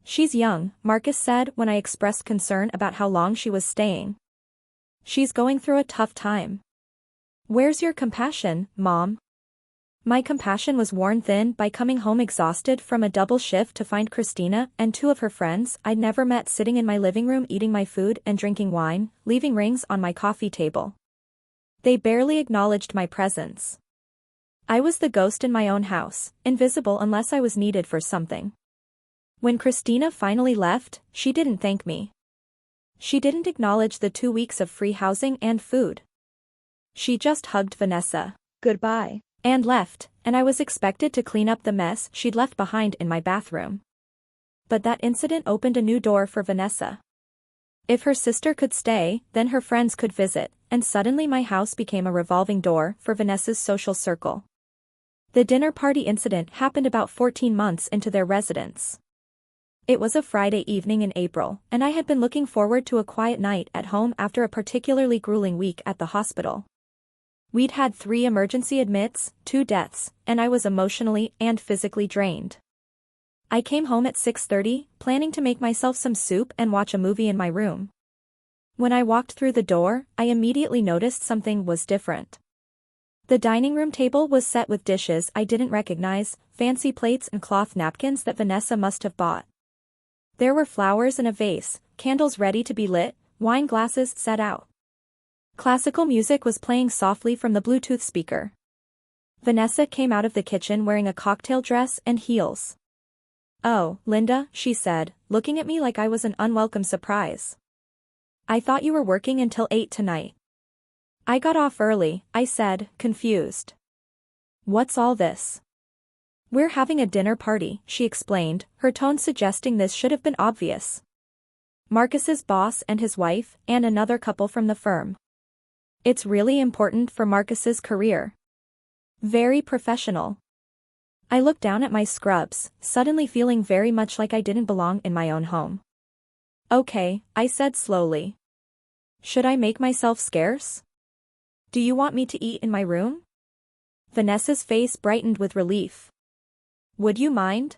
She's young, Marcus said when I expressed concern about how long she was staying. She's going through a tough time. Where's your compassion, Mom? My compassion was worn thin by coming home exhausted from a double shift to find Christina and 2 of her friends I'd never met sitting in my living room eating my food and drinking wine, leaving rings on my coffee table. They barely acknowledged my presence. I was the ghost in my own house, invisible unless I was needed for something. When Christina finally left, she didn't thank me. She didn't acknowledge the 2 weeks of free housing and food. She just hugged Vanessa. Goodbye. And left, and I was expected to clean up the mess she'd left behind in my bathroom. But that incident opened a new door for Vanessa. If her sister could stay, then her friends could visit, and suddenly my house became a revolving door for Vanessa's social circle. The dinner party incident happened about 14 months into their residence. It was a Friday evening in April, and I had been looking forward to a quiet night at home after a particularly grueling week at the hospital. We'd had 3 emergency admits, 2 deaths, and I was emotionally and physically drained. I came home at 6:30, planning to make myself some soup and watch a movie in my room. When I walked through the door, I immediately noticed something was different. The dining room table was set with dishes I didn't recognize, fancy plates and cloth napkins that Vanessa must have bought. There were flowers in a vase, candles ready to be lit, wine glasses set out. Classical music was playing softly from the Bluetooth speaker. Vanessa came out of the kitchen wearing a cocktail dress and heels. "Oh, Linda," she said, looking at me like I was an unwelcome surprise. "I thought you were working until 8 tonight." "I got off early," I said, confused. "What's all this?" "We're having a dinner party," she explained, her tone suggesting this should have been obvious. Marcus's boss and his wife, and another couple from the firm. It's really important for Marcus's career. Very professional. I looked down at my scrubs, suddenly feeling very much like I didn't belong in my own home. "Okay," I said slowly. "Should I make myself scarce? Do you want me to eat in my room?" Vanessa's face brightened with relief. "Would you mind?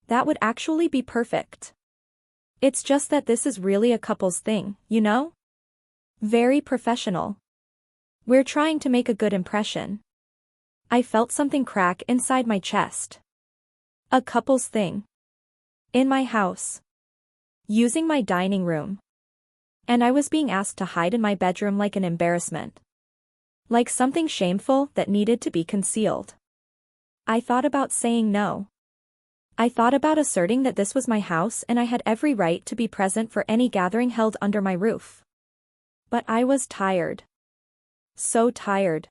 That would actually be perfect. It's just that this is really a couple's thing, you know? Very professional. We're trying to make a good impression." I felt something crack inside my chest. A couple's thing. In my house. Using my dining room. And I was being asked to hide in my bedroom like an embarrassment. Like something shameful that needed to be concealed. I thought about saying no. I thought about asserting that this was my house and I had every right to be present for any gathering held under my roof. But I was tired. So tired.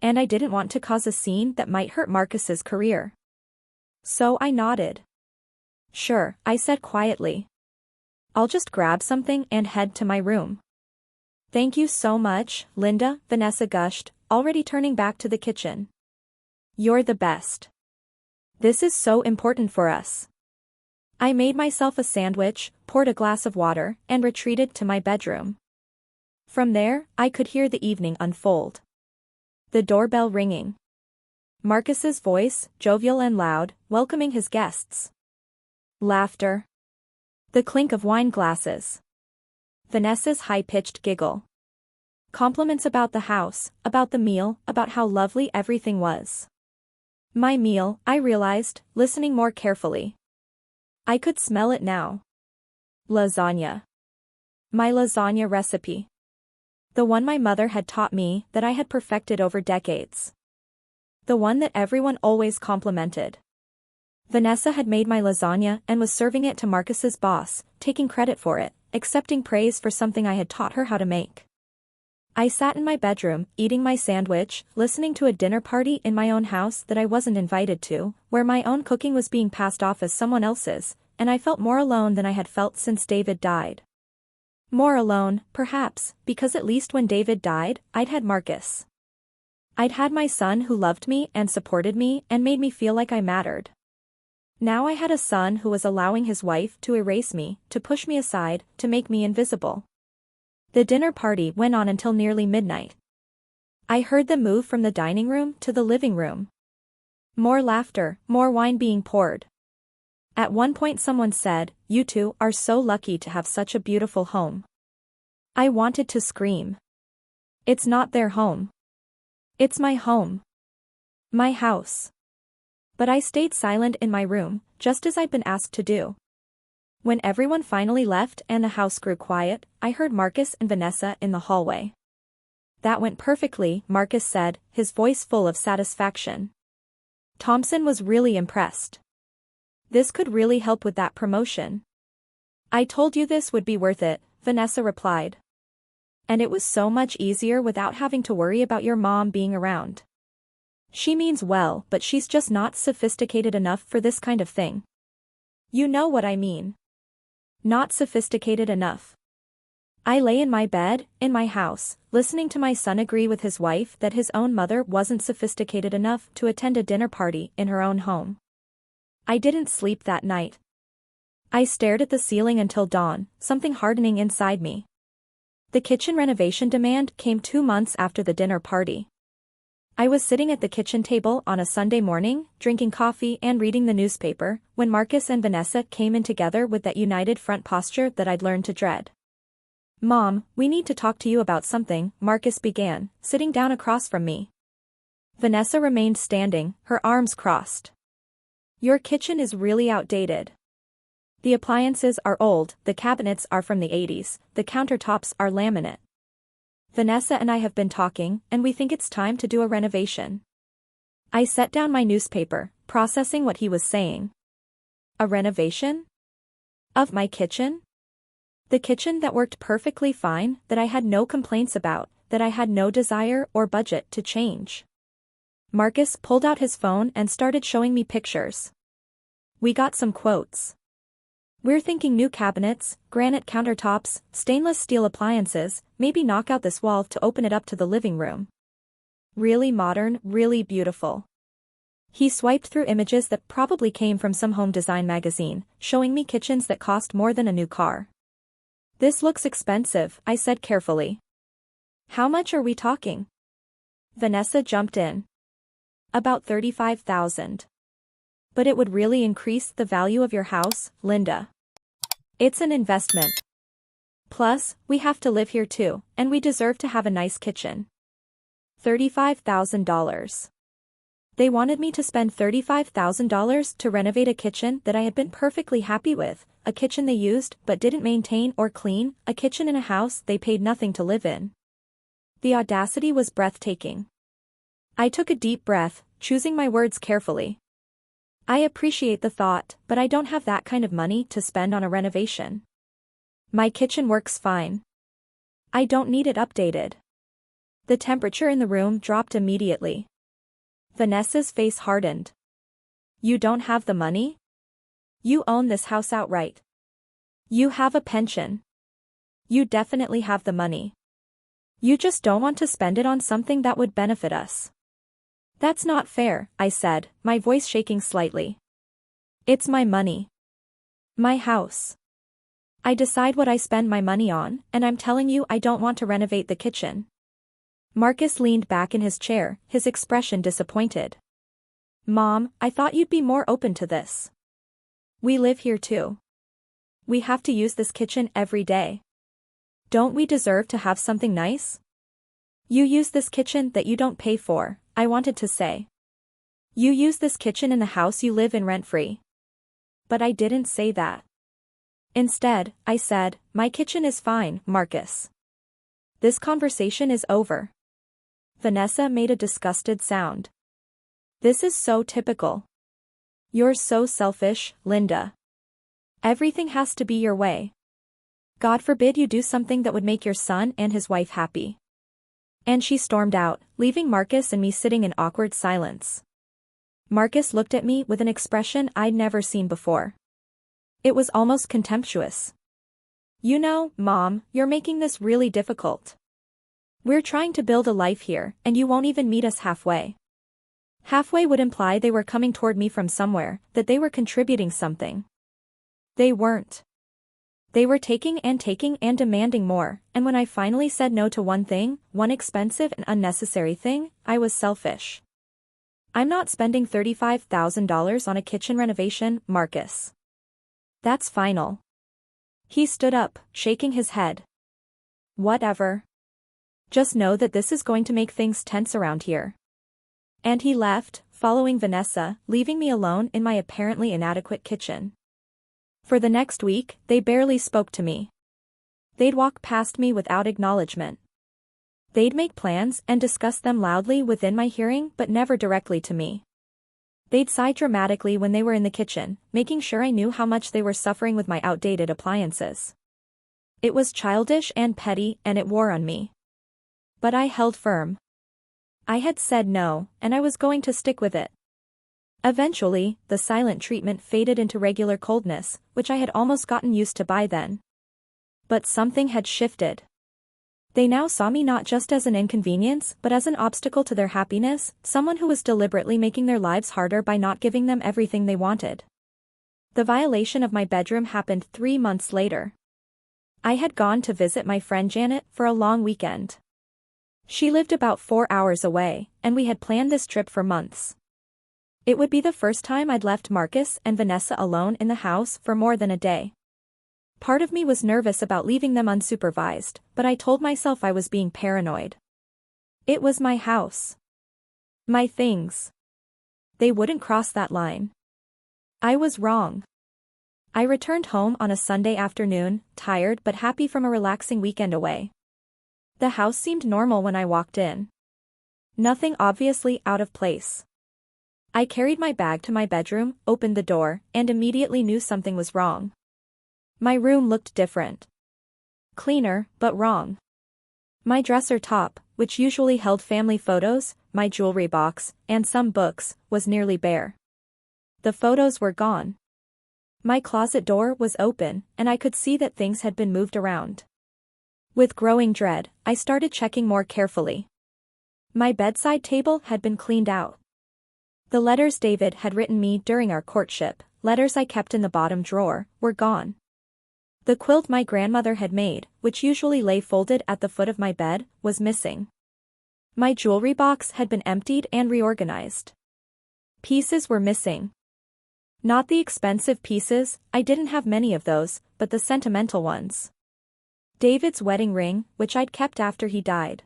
And I didn't want to cause a scene that might hurt Marcus's career. So I nodded. "Sure," I said quietly. "I'll just grab something and head to my room." "Thank you so much, Linda," Vanessa gushed, already turning back to the kitchen. "You're the best. This is so important for us." I made myself a sandwich, poured a glass of water, and retreated to my bedroom. From there, I could hear the evening unfold. The doorbell ringing. Marcus's voice, jovial and loud, welcoming his guests. Laughter. The clink of wine glasses. Vanessa's high-pitched giggle. Compliments about the house, about the meal, about how lovely everything was. My meal, I realized, listening more carefully. I could smell it now. Lasagna. My lasagna recipe. The one my mother had taught me that I had perfected over decades. The one that everyone always complimented. Vanessa had made my lasagna and was serving it to Marcus's boss, taking credit for it, accepting praise for something I had taught her how to make. I sat in my bedroom, eating my sandwich, listening to a dinner party in my own house that I wasn't invited to, where my own cooking was being passed off as someone else's, and I felt more alone than I had felt since David died. More alone, perhaps, because at least when David died, I'd had Marcus. I'd had my son who loved me and supported me and made me feel like I mattered. Now I had a son who was allowing his wife to erase me, to push me aside, to make me invisible. The dinner party went on until nearly midnight. I heard them move from the dining room to the living room. More laughter, more wine being poured. At one point someone said, "You two are so lucky to have such a beautiful home." I wanted to scream. It's not their home. It's my home. My house. But I stayed silent in my room, just as I'd been asked to do. When everyone finally left and the house grew quiet, I heard Marcus and Vanessa in the hallway. "That went perfectly," Marcus said, his voice full of satisfaction. Thompson was really impressed. "This could really help with that promotion." "I told you this would be worth it," Vanessa replied. "And it was so much easier without having to worry about your mom being around. She means well, but she's just not sophisticated enough for this kind of thing. You know what I mean. Not sophisticated enough." I lay in my bed, in my house, listening to my son agree with his wife that his own mother wasn't sophisticated enough to attend a dinner party in her own home. I didn't sleep that night. I stared at the ceiling until dawn, something hardening inside me. The kitchen renovation demand came 2 months after the dinner party. I was sitting at the kitchen table on a Sunday morning, drinking coffee and reading the newspaper, when Marcus and Vanessa came in together with that united front posture that I'd learned to dread. "Mom, we need to talk to you about something," Marcus began, sitting down across from me. Vanessa remained standing, her arms crossed. "Your kitchen is really outdated. The appliances are old, the cabinets are from the 80s, the countertops are laminate. Vanessa and I have been talking, and we think it's time to do a renovation." I set down my newspaper, processing what he was saying. A renovation? Of my kitchen? The kitchen that worked perfectly fine, that I had no complaints about, that I had no desire or budget to change. Marcus pulled out his phone and started showing me pictures. We got some quotes. "We're thinking new cabinets, granite countertops, stainless steel appliances, maybe knock out this wall to open it up to the living room. Really modern, really beautiful." He swiped through images that probably came from some home design magazine, showing me kitchens that cost more than a new car. "This looks expensive," I said carefully. "How much are we talking?" Vanessa jumped in. "About $35,000. But it would really increase the value of your house, Linda. It's an investment. Plus, we have to live here too, and we deserve to have a nice kitchen." $35,000. They wanted me to spend $35,000 to renovate a kitchen that I had been perfectly happy with, a kitchen they used but didn't maintain or clean, a kitchen in a house they paid nothing to live in. The audacity was breathtaking. I took a deep breath, choosing my words carefully. "I appreciate the thought, but I don't have that kind of money to spend on a renovation. My kitchen works fine. I don't need it updated." The temperature in the room dropped immediately. Vanessa's face hardened. "You don't have the money? You own this house outright. You have a pension. You definitely have the money. You just don't want to spend it on something that would benefit us." "That's not fair," I said, my voice shaking slightly. "It's my money. My house. I decide what I spend my money on, and I'm telling you I don't want to renovate the kitchen. Marcus leaned back in his chair, his expression disappointed. Mom, I thought you'd be more open to this. We live here too. We have to use this kitchen every day. Don't we deserve to have something nice? You use this kitchen that you don't pay for, I wanted to say. You use this kitchen in the house you live in rent-free. But I didn't say that. Instead, I said, my kitchen is fine, Marcus. This conversation is over. Vanessa made a disgusted sound. This is so typical. You're so selfish, Linda. Everything has to be your way. God forbid you do something that would make your son and his wife happy. And she stormed out, leaving Marcus and me sitting in awkward silence. Marcus looked at me with an expression I'd never seen before. It was almost contemptuous. You know, Mom, you're making this really difficult. We're trying to build a life here, and you won't even meet us halfway. Halfway would imply they were coming toward me from somewhere, that they were contributing something. They weren't. They were taking and demanding more, and when I finally said no to one thing, one expensive and unnecessary thing, I was selfish. I'm not spending $35,000 on a kitchen renovation, Marcus. That's final. He stood up, shaking his head. Whatever. Just know that this is going to make things tense around here. And he left, following Vanessa, leaving me alone in my apparently inadequate kitchen. For the next week, they barely spoke to me. They'd walk past me without acknowledgement. They'd make plans and discuss them loudly within my hearing but never directly to me. They'd sigh dramatically when they were in the kitchen, making sure I knew how much they were suffering with my outdated appliances. It was childish and petty, and it wore on me. But I held firm. I had said no, and I was going to stick with it. Eventually, the silent treatment faded into regular coldness, which I had almost gotten used to by then. But something had shifted. They now saw me not just as an inconvenience but as an obstacle to their happiness, someone who was deliberately making their lives harder by not giving them everything they wanted. The violation of my bedroom happened 3 months later. I had gone to visit my friend Janet for a long weekend. She lived about 4 hours away, and we had planned this trip for months. It would be the first time I'd left Marcus and Vanessa alone in the house for more than a day. Part of me was nervous about leaving them unsupervised, but I told myself I was being paranoid. It was my house. My things. They wouldn't cross that line. I was wrong. I returned home on a Sunday afternoon, tired but happy from a relaxing weekend away. The house seemed normal when I walked in. Nothing obviously out of place. I carried my bag to my bedroom, opened the door, and immediately knew something was wrong. My room looked different. Cleaner, but wrong. My dresser top, which usually held family photos, my jewelry box, and some books, was nearly bare. The photos were gone. My closet door was open, and I could see that things had been moved around. With growing dread, I started checking more carefully. My bedside table had been cleaned out. The letters David had written me during our courtship, letters I kept in the bottom drawer, were gone. The quilt my grandmother had made, which usually lay folded at the foot of my bed, was missing. My jewelry box had been emptied and reorganized. Pieces were missing. Not the expensive pieces, I didn't have many of those, but the sentimental ones. David's wedding ring, which I'd kept after he died.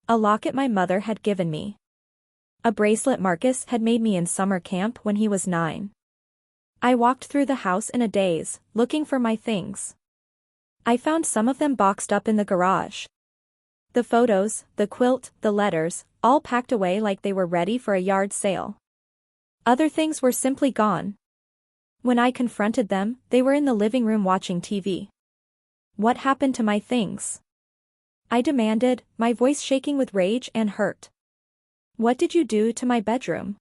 A locket my mother had given me. A bracelet Marcus had made me in summer camp when he was 9. I walked through the house in a daze, looking for my things. I found some of them boxed up in the garage. The photos, the quilt, the letters, all packed away like they were ready for a yard sale. Other things were simply gone. When I confronted them, they were in the living room watching TV. What happened to my things? I demanded, my voice shaking with rage and hurt. What did you do to my bedroom?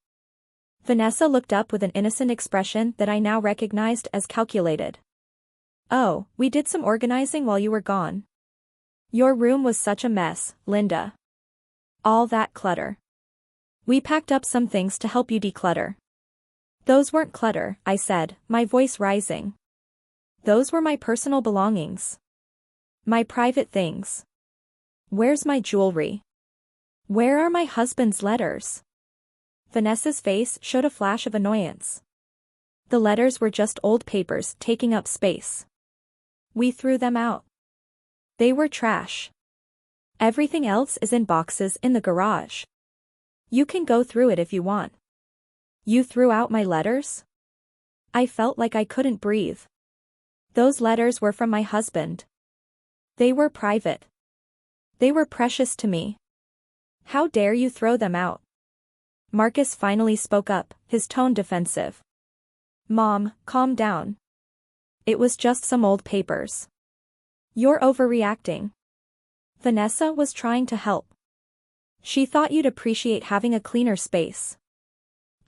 Vanessa looked up with an innocent expression that I now recognized as calculated. Oh, we did some organizing while you were gone. Your room was such a mess, Linda. All that clutter. We packed up some things to help you declutter. Those weren't clutter, I said, my voice rising. Those were my personal belongings. My private things. Where's my jewelry? Where are my husband's letters? Vanessa's face showed a flash of annoyance. The letters were just old papers taking up space. We threw them out. They were trash. Everything else is in boxes in the garage. You can go through it if you want. You threw out my letters? I felt like I couldn't breathe. Those letters were from my husband. They were private. They were precious to me. How dare you throw them out? Marcus finally spoke up, his tone defensive. Mom, calm down. It was just some old papers. You're overreacting. Vanessa was trying to help. She thought you'd appreciate having a cleaner space.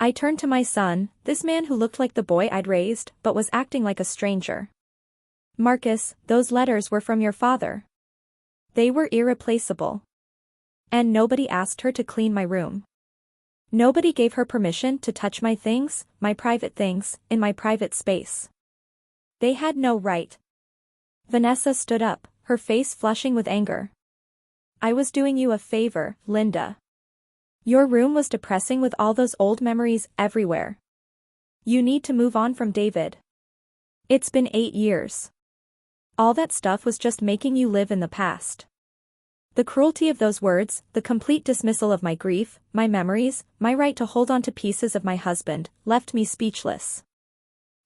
I turned to my son, this man who looked like the boy I'd raised but was acting like a stranger. Marcus, those letters were from your father. They were irreplaceable. And nobody asked her to clean my room. Nobody gave her permission to touch my things, my private things, in my private space. They had no right. Vanessa stood up, her face flushing with anger. I was doing you a favor, Linda. Your room was depressing with all those old memories everywhere. You need to move on from David. It's been 8 years. All that stuff was just making you live in the past. The cruelty of those words, the complete dismissal of my grief, my memories, my right to hold on to pieces of my husband, left me speechless.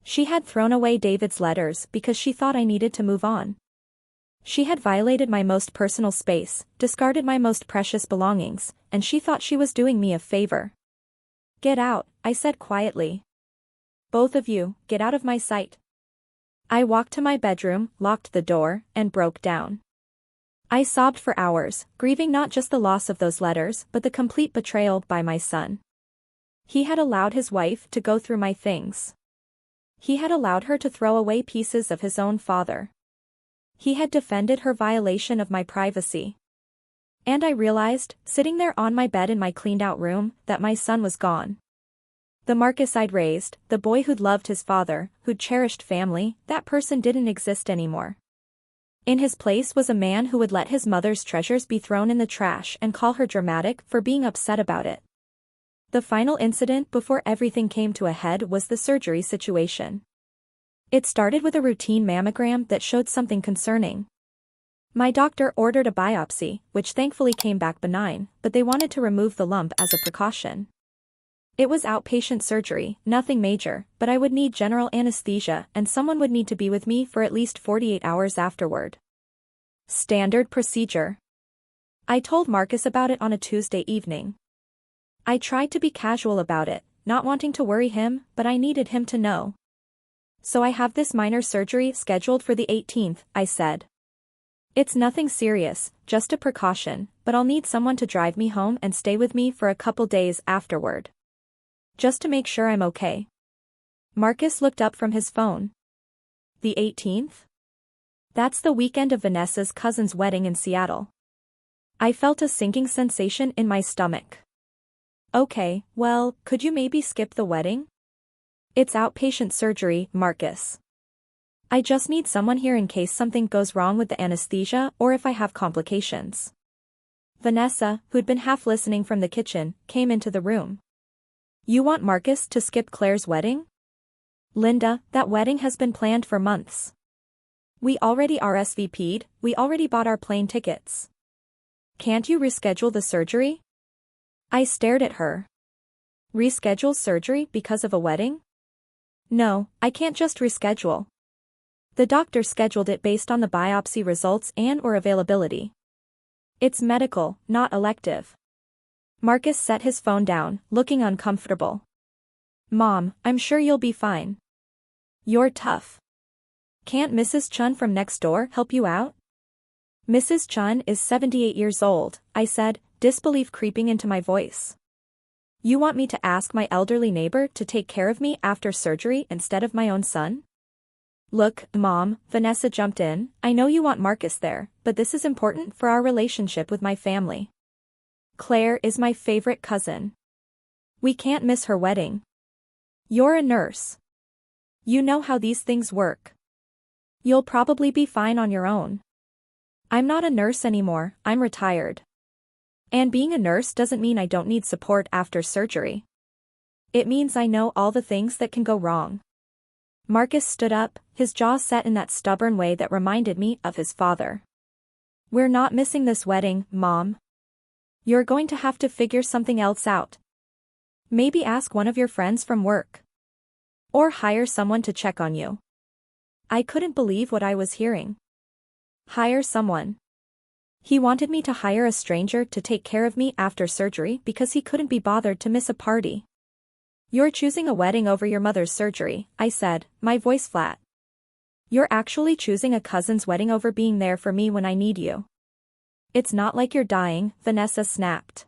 She had thrown away David's letters because she thought I needed to move on. She had violated my most personal space, discarded my most precious belongings, and she thought she was doing me a favor. Get out, I said quietly. Both of you, get out of my sight. I walked to my bedroom, locked the door, and broke down. I sobbed for hours, grieving not just the loss of those letters but the complete betrayal by my son. He had allowed his wife to go through my things. He had allowed her to throw away pieces of his own father. He had defended her violation of my privacy. And I realized, sitting there on my bed in my cleaned-out room, that my son was gone. The Marcus I'd raised, the boy who'd loved his father, who'd cherished family, that person didn't exist anymore. In his place was a man who would let his mother's treasures be thrown in the trash and call her dramatic for being upset about it. The final incident before everything came to a head was the surgery situation. It started with a routine mammogram that showed something concerning. My doctor ordered a biopsy, which thankfully came back benign, but they wanted to remove the lump as a precaution. It was outpatient surgery, nothing major, but I would need general anesthesia and someone would need to be with me for at least 48 hours afterward. Standard procedure. I told Marcus about it on a Tuesday evening. I tried to be casual about it, not wanting to worry him, but I needed him to know. So I have this minor surgery scheduled for the 18th, I said. It's nothing serious, just a precaution, but I'll need someone to drive me home and stay with me for a couple days afterward. Just to make sure I'm okay. Marcus looked up from his phone. The 18th? That's the weekend of Vanessa's cousin's wedding in Seattle. I felt a sinking sensation in my stomach. Okay, well, could you maybe skip the wedding? It's outpatient surgery, Marcus. I just need someone here in case something goes wrong with the anesthesia or if I have complications. Vanessa, who'd been half listening from the kitchen, came into the room. You want Marcus to skip Claire's wedding? Linda, that wedding has been planned for months. We already RSVP'd, we already bought our plane tickets. Can't you reschedule the surgery? I stared at her. Reschedule surgery because of a wedding? No, I can't just reschedule. The doctor scheduled it based on the biopsy results and/or availability. It's medical, not elective. Marcus set his phone down, looking uncomfortable. Mom, I'm sure you'll be fine. You're tough. Can't Mrs. Chun from next door help you out? Mrs. Chun is 78 years old, I said, disbelief creeping into my voice. You want me to ask my elderly neighbor to take care of me after surgery instead of my own son? Look, Mom, Vanessa jumped in, I know you want Marcus there, but this is important for our relationship with my family. Claire is my favorite cousin. We can't miss her wedding. You're a nurse. You know how these things work. You'll probably be fine on your own. I'm not a nurse anymore, I'm retired. And being a nurse doesn't mean I don't need support after surgery. It means I know all the things that can go wrong. Marcus stood up, his jaw set in that stubborn way that reminded me of his father. We're not missing this wedding, Mom. You're going to have to figure something else out. Maybe ask one of your friends from work. Or hire someone to check on you. I couldn't believe what I was hearing. Hire someone. He wanted me to hire a stranger to take care of me after surgery because he couldn't be bothered to miss a party. You're choosing a wedding over your mother's surgery, I said, my voice flat. You're actually choosing a cousin's wedding over being there for me when I need you. It's not like you're dying, Vanessa snapped.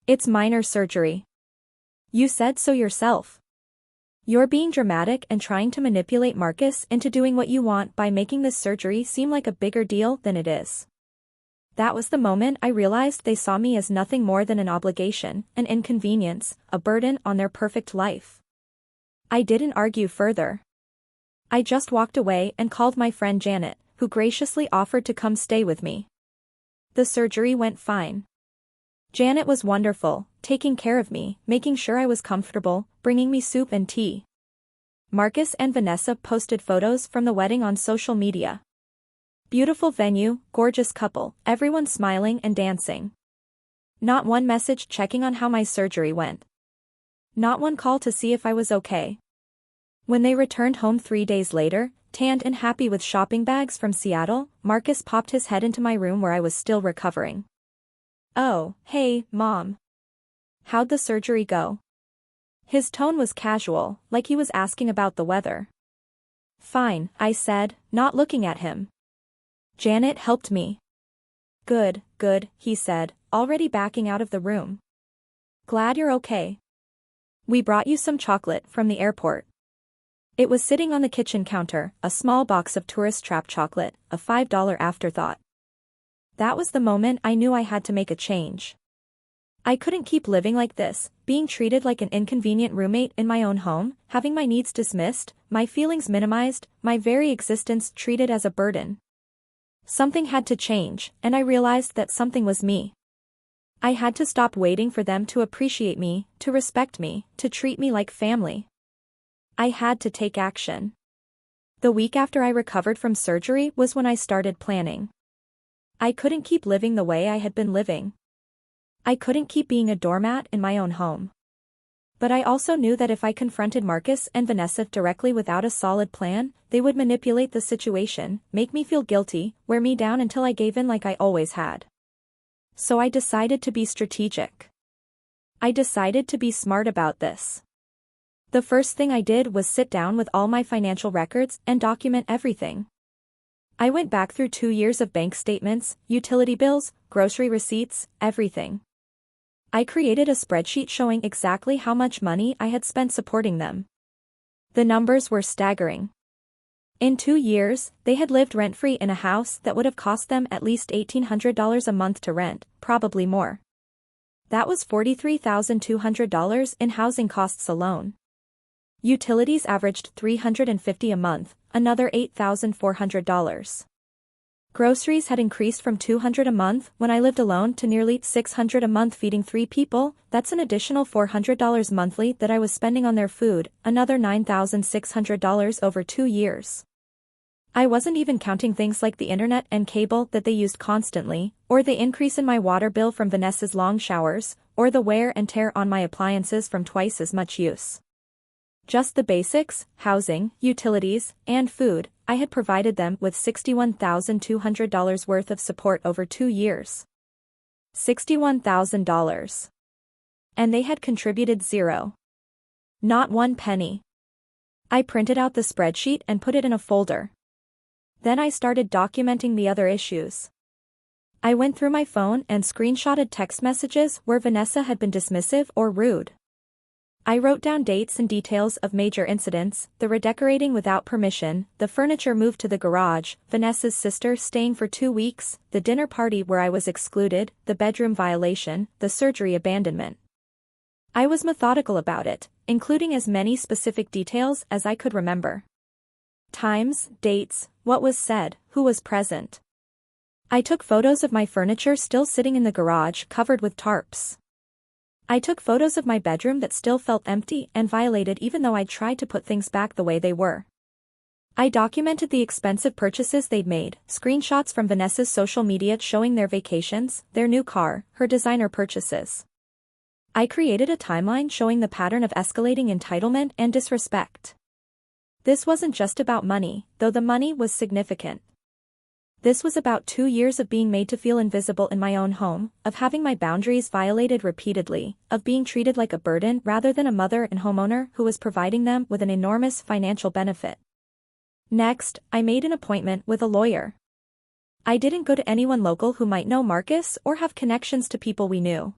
It's minor surgery. You said so yourself. You're being dramatic and trying to manipulate Marcus into doing what you want by making this surgery seem like a bigger deal than it is. That was the moment I realized they saw me as nothing more than an obligation, an inconvenience, a burden on their perfect life. I didn't argue further. I just walked away and called my friend Janet, who graciously offered to come stay with me. The surgery went fine. Janet was wonderful, taking care of me, making sure I was comfortable, bringing me soup and tea. Marcus and Vanessa posted photos from the wedding on social media. Beautiful venue, gorgeous couple, everyone smiling and dancing. Not one message checking on how my surgery went. Not one call to see if I was okay. When they returned home 3 days later, tanned and happy with shopping bags from Seattle, Marcus popped his head into my room where I was still recovering. Oh, hey, Mom. How'd the surgery go? His tone was casual, like he was asking about the weather. Fine, I said, not looking at him. Janet helped me. Good, he said, already backing out of the room. Glad you're okay. We brought you some chocolate from the airport. It was sitting on the kitchen counter, a small box of tourist trap chocolate, a $5 afterthought. That was the moment I knew I had to make a change. I couldn't keep living like this, being treated like an inconvenient roommate in my own home, having my needs dismissed, my feelings minimized, my very existence treated as a burden. Something had to change, and I realized that something was me. I had to stop waiting for them to appreciate me, to respect me, to treat me like family. I had to take action. The week after I recovered from surgery was when I started planning. I couldn't keep living the way I had been living. I couldn't keep being a doormat in my own home. But I also knew that if I confronted Marcus and Vanessa directly without a solid plan, they would manipulate the situation, make me feel guilty, wear me down until I gave in like I always had. So I decided to be strategic. I decided to be smart about this. The first thing I did was sit down with all my financial records and document everything. I went back through 2 years of bank statements, utility bills, grocery receipts, everything. I created a spreadsheet showing exactly how much money I had spent supporting them. The numbers were staggering. In 2 years, they had lived rent-free in a house that would have cost them at least $1,800 a month to rent, probably more. That was $43,200 in housing costs alone. Utilities averaged $350 a month, another $8,400. Groceries had increased from $200 a month when I lived alone to nearly $600 a month feeding 3 people, that's an additional $400 monthly that I was spending on their food, another $9,600 over 2 years. I wasn't even counting things like the internet and cable that they used constantly, or the increase in my water bill from Vanessa's long showers, or the wear and tear on my appliances from twice as much use. Just the basics, housing, utilities, and food, I had provided them with $61,200 worth of support over 2 years. $61,000. And they had contributed zero. Not 1 penny. I printed out the spreadsheet and put it in a folder. Then I started documenting the other issues. I went through my phone and screenshotted text messages where Vanessa had been dismissive or rude. I wrote down dates and details of major incidents, the redecorating without permission, the furniture moved to the garage, Vanessa's sister staying for 2 weeks, the dinner party where I was excluded, the bedroom violation, the surgery abandonment. I was methodical about it, including as many specific details as I could remember. Times, dates, what was said, who was present. I took photos of my furniture still sitting in the garage covered with tarps. I took photos of my bedroom that still felt empty and violated even though I tried to put things back the way they were. I documented the expensive purchases they'd made, screenshots from Vanessa's social media showing their vacations, their new car, her designer purchases. I created a timeline showing the pattern of escalating entitlement and disrespect. This wasn't just about money, though the money was significant. This was about 2 years of being made to feel invisible in my own home, of having my boundaries violated repeatedly, of being treated like a burden rather than a mother and homeowner who was providing them with an enormous financial benefit. Next, I made an appointment with a lawyer. I didn't go to anyone local who might know Marcus or have connections to people we knew.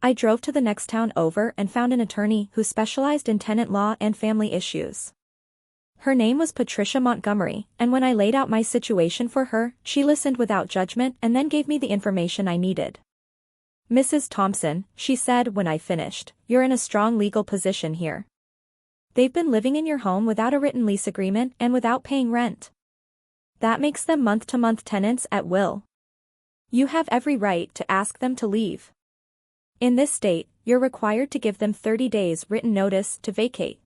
I drove to the next town over and found an attorney who specialized in tenant law and family issues. Her name was Patricia Montgomery, and when I laid out my situation for her, she listened without judgment and then gave me the information I needed. "Mrs. Thompson," she said when I finished, "you're in a strong legal position here. They've been living in your home without a written lease agreement and without paying rent. That makes them month-to-month tenants at will. You have every right to ask them to leave. In this state, you're required to give them 30 days written notice to vacate.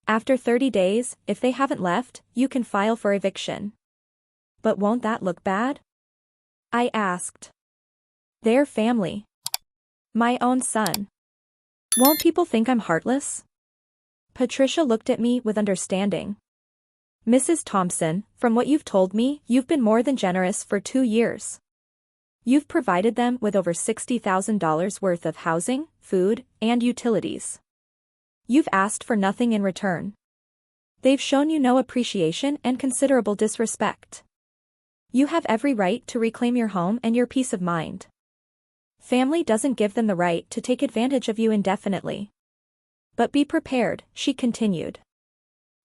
After 30 days, if they haven't left, you can file for eviction." "But won't that look bad?" I asked. "Their family. My own son. Won't people think I'm heartless?" Patricia looked at me with understanding. "Mrs. Thompson, from what you've told me, you've been more than generous for 2 years. You've provided them with over $60,000 worth of housing, food, and utilities. You've asked for nothing in return. They've shown you no appreciation and considerable disrespect. You have every right to reclaim your home and your peace of mind. Family doesn't give them the right to take advantage of you indefinitely. But be prepared," she continued.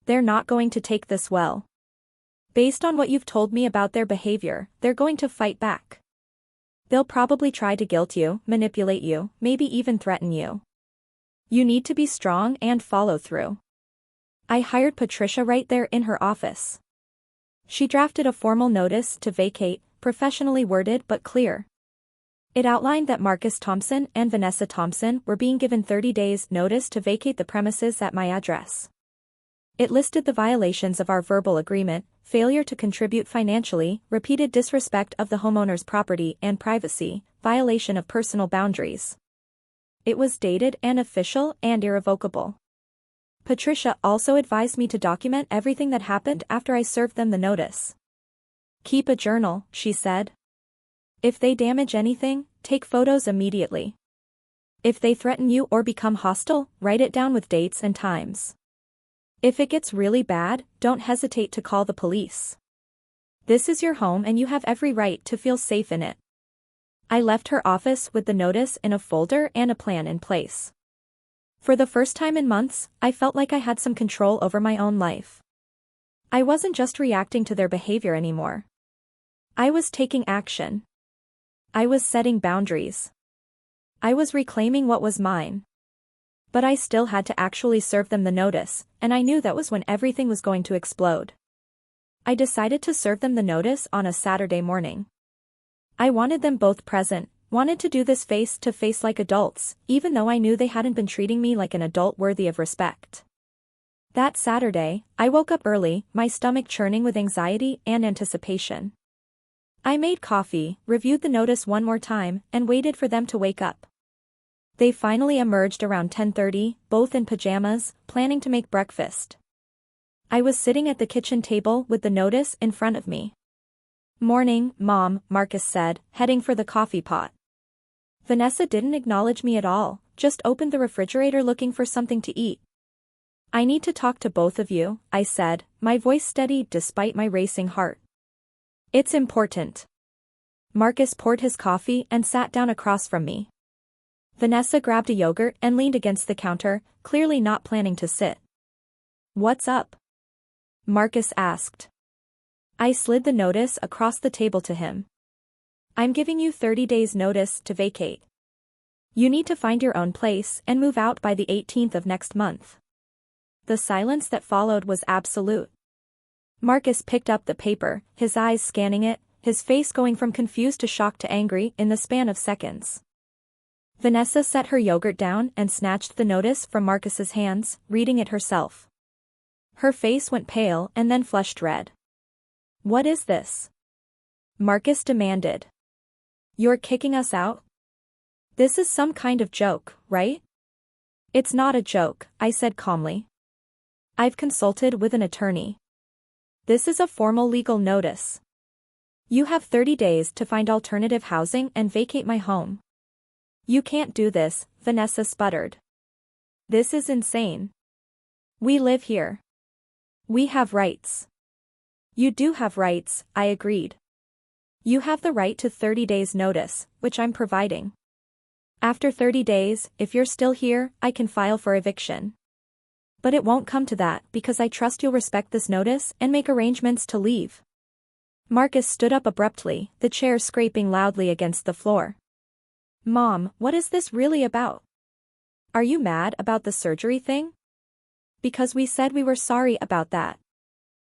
"They're not going to take this well. Based on what you've told me about their behavior, they're going to fight back. They'll probably try to guilt you, manipulate you, maybe even threaten you. You need to be strong and follow through." I hired Patricia right there in her office. She drafted a formal notice to vacate, professionally worded but clear. It outlined that Marcus Thompson and Vanessa Thompson were being given 30 days notice to vacate the premises at my address. It listed the violations of our verbal agreement: failure to contribute financially, repeated disrespect of the homeowner's property and privacy, violation of personal boundaries. It was dated and official and irrevocable. Patricia also advised me to document everything that happened after I served them the notice. "Keep a journal," she said. "If they damage anything, take photos immediately. If they threaten you or become hostile, write it down with dates and times. If it gets really bad, don't hesitate to call the police. This is your home and you have every right to feel safe in it." I left her office with the notice in a folder and a plan in place. For the first time in months, I felt like I had some control over my own life. I wasn't just reacting to their behavior anymore. I was taking action. I was setting boundaries. I was reclaiming what was mine. But I still had to actually serve them the notice, and I knew that was when everything was going to explode. I decided to serve them the notice on a Saturday morning. I wanted them both present, wanted to do this face to face like adults, even though I knew they hadn't been treating me like an adult worthy of respect. That Saturday, I woke up early, my stomach churning with anxiety and anticipation. I made coffee, reviewed the notice one more time, and waited for them to wake up. They finally emerged around 10:30, both in pajamas, planning to make breakfast. I was sitting at the kitchen table with the notice in front of me. "Morning, Mom," Marcus said, heading for the coffee pot. Vanessa didn't acknowledge me at all, just opened the refrigerator looking for something to eat. "I need to talk to both of you," I said, my voice steady despite my racing heart. "It's important." Marcus poured his coffee and sat down across from me. Vanessa grabbed a yogurt and leaned against the counter, clearly not planning to sit. "What's up?" Marcus asked. I slid the notice across the table to him. "I'm giving you 30 days notice to vacate. You need to find your own place and move out by the 18th of next month." The silence that followed was absolute. Marcus picked up the paper, his eyes scanning it, his face going from confused to shocked to angry in the span of seconds. Vanessa set her yogurt down and snatched the notice from Marcus's hands, reading it herself. Her face went pale and then flushed red. "What is this?" Marcus demanded. "You're kicking us out? This is some kind of joke, right?" "It's not a joke," I said calmly. "I've consulted with an attorney. This is a formal legal notice. You have 30 days to find alternative housing and vacate my home." "You can't do this," Vanessa sputtered. "This is insane. We live here. We have rights." "You do have rights," I agreed. "You have the right to 30 days notice, which I'm providing. After 30 days, if you're still here, I can file for eviction. But it won't come to that because I trust you'll respect this notice and make arrangements to leave." Marcus stood up abruptly, the chair scraping loudly against the floor. "Mom, what is this really about? Are you mad about the surgery thing? Because we said we were sorry about that."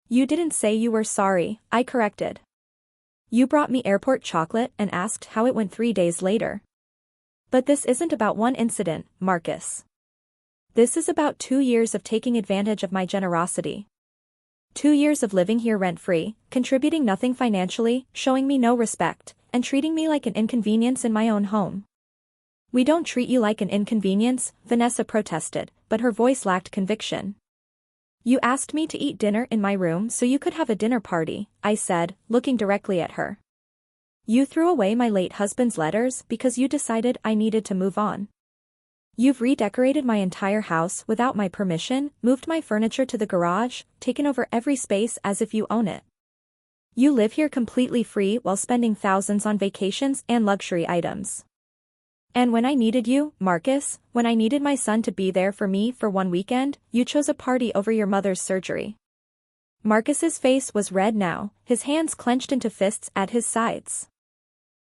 "You didn't say you were sorry," I corrected. "You brought me airport chocolate and asked how it went 3 days later. But this isn't about one incident, Marcus. This is about 2 years of taking advantage of my generosity. 2 years of living here rent-free, contributing nothing financially, showing me no respect, and treating me like an inconvenience in my own home." "We don't treat you like an inconvenience," Vanessa protested, but her voice lacked conviction. "You asked me to eat dinner in my room so you could have a dinner party," I said, looking directly at her. "You threw away my late husband's letters because you decided I needed to move on. You've redecorated my entire house without my permission, moved my furniture to the garage, taken over every space as if you own it. You live here completely free while spending thousands on vacations and luxury items. And when I needed you, Marcus, when I needed my son to be there for me for one weekend, you chose a party over your mother's surgery." Marcus's face was red now, his hands clenched into fists at his sides.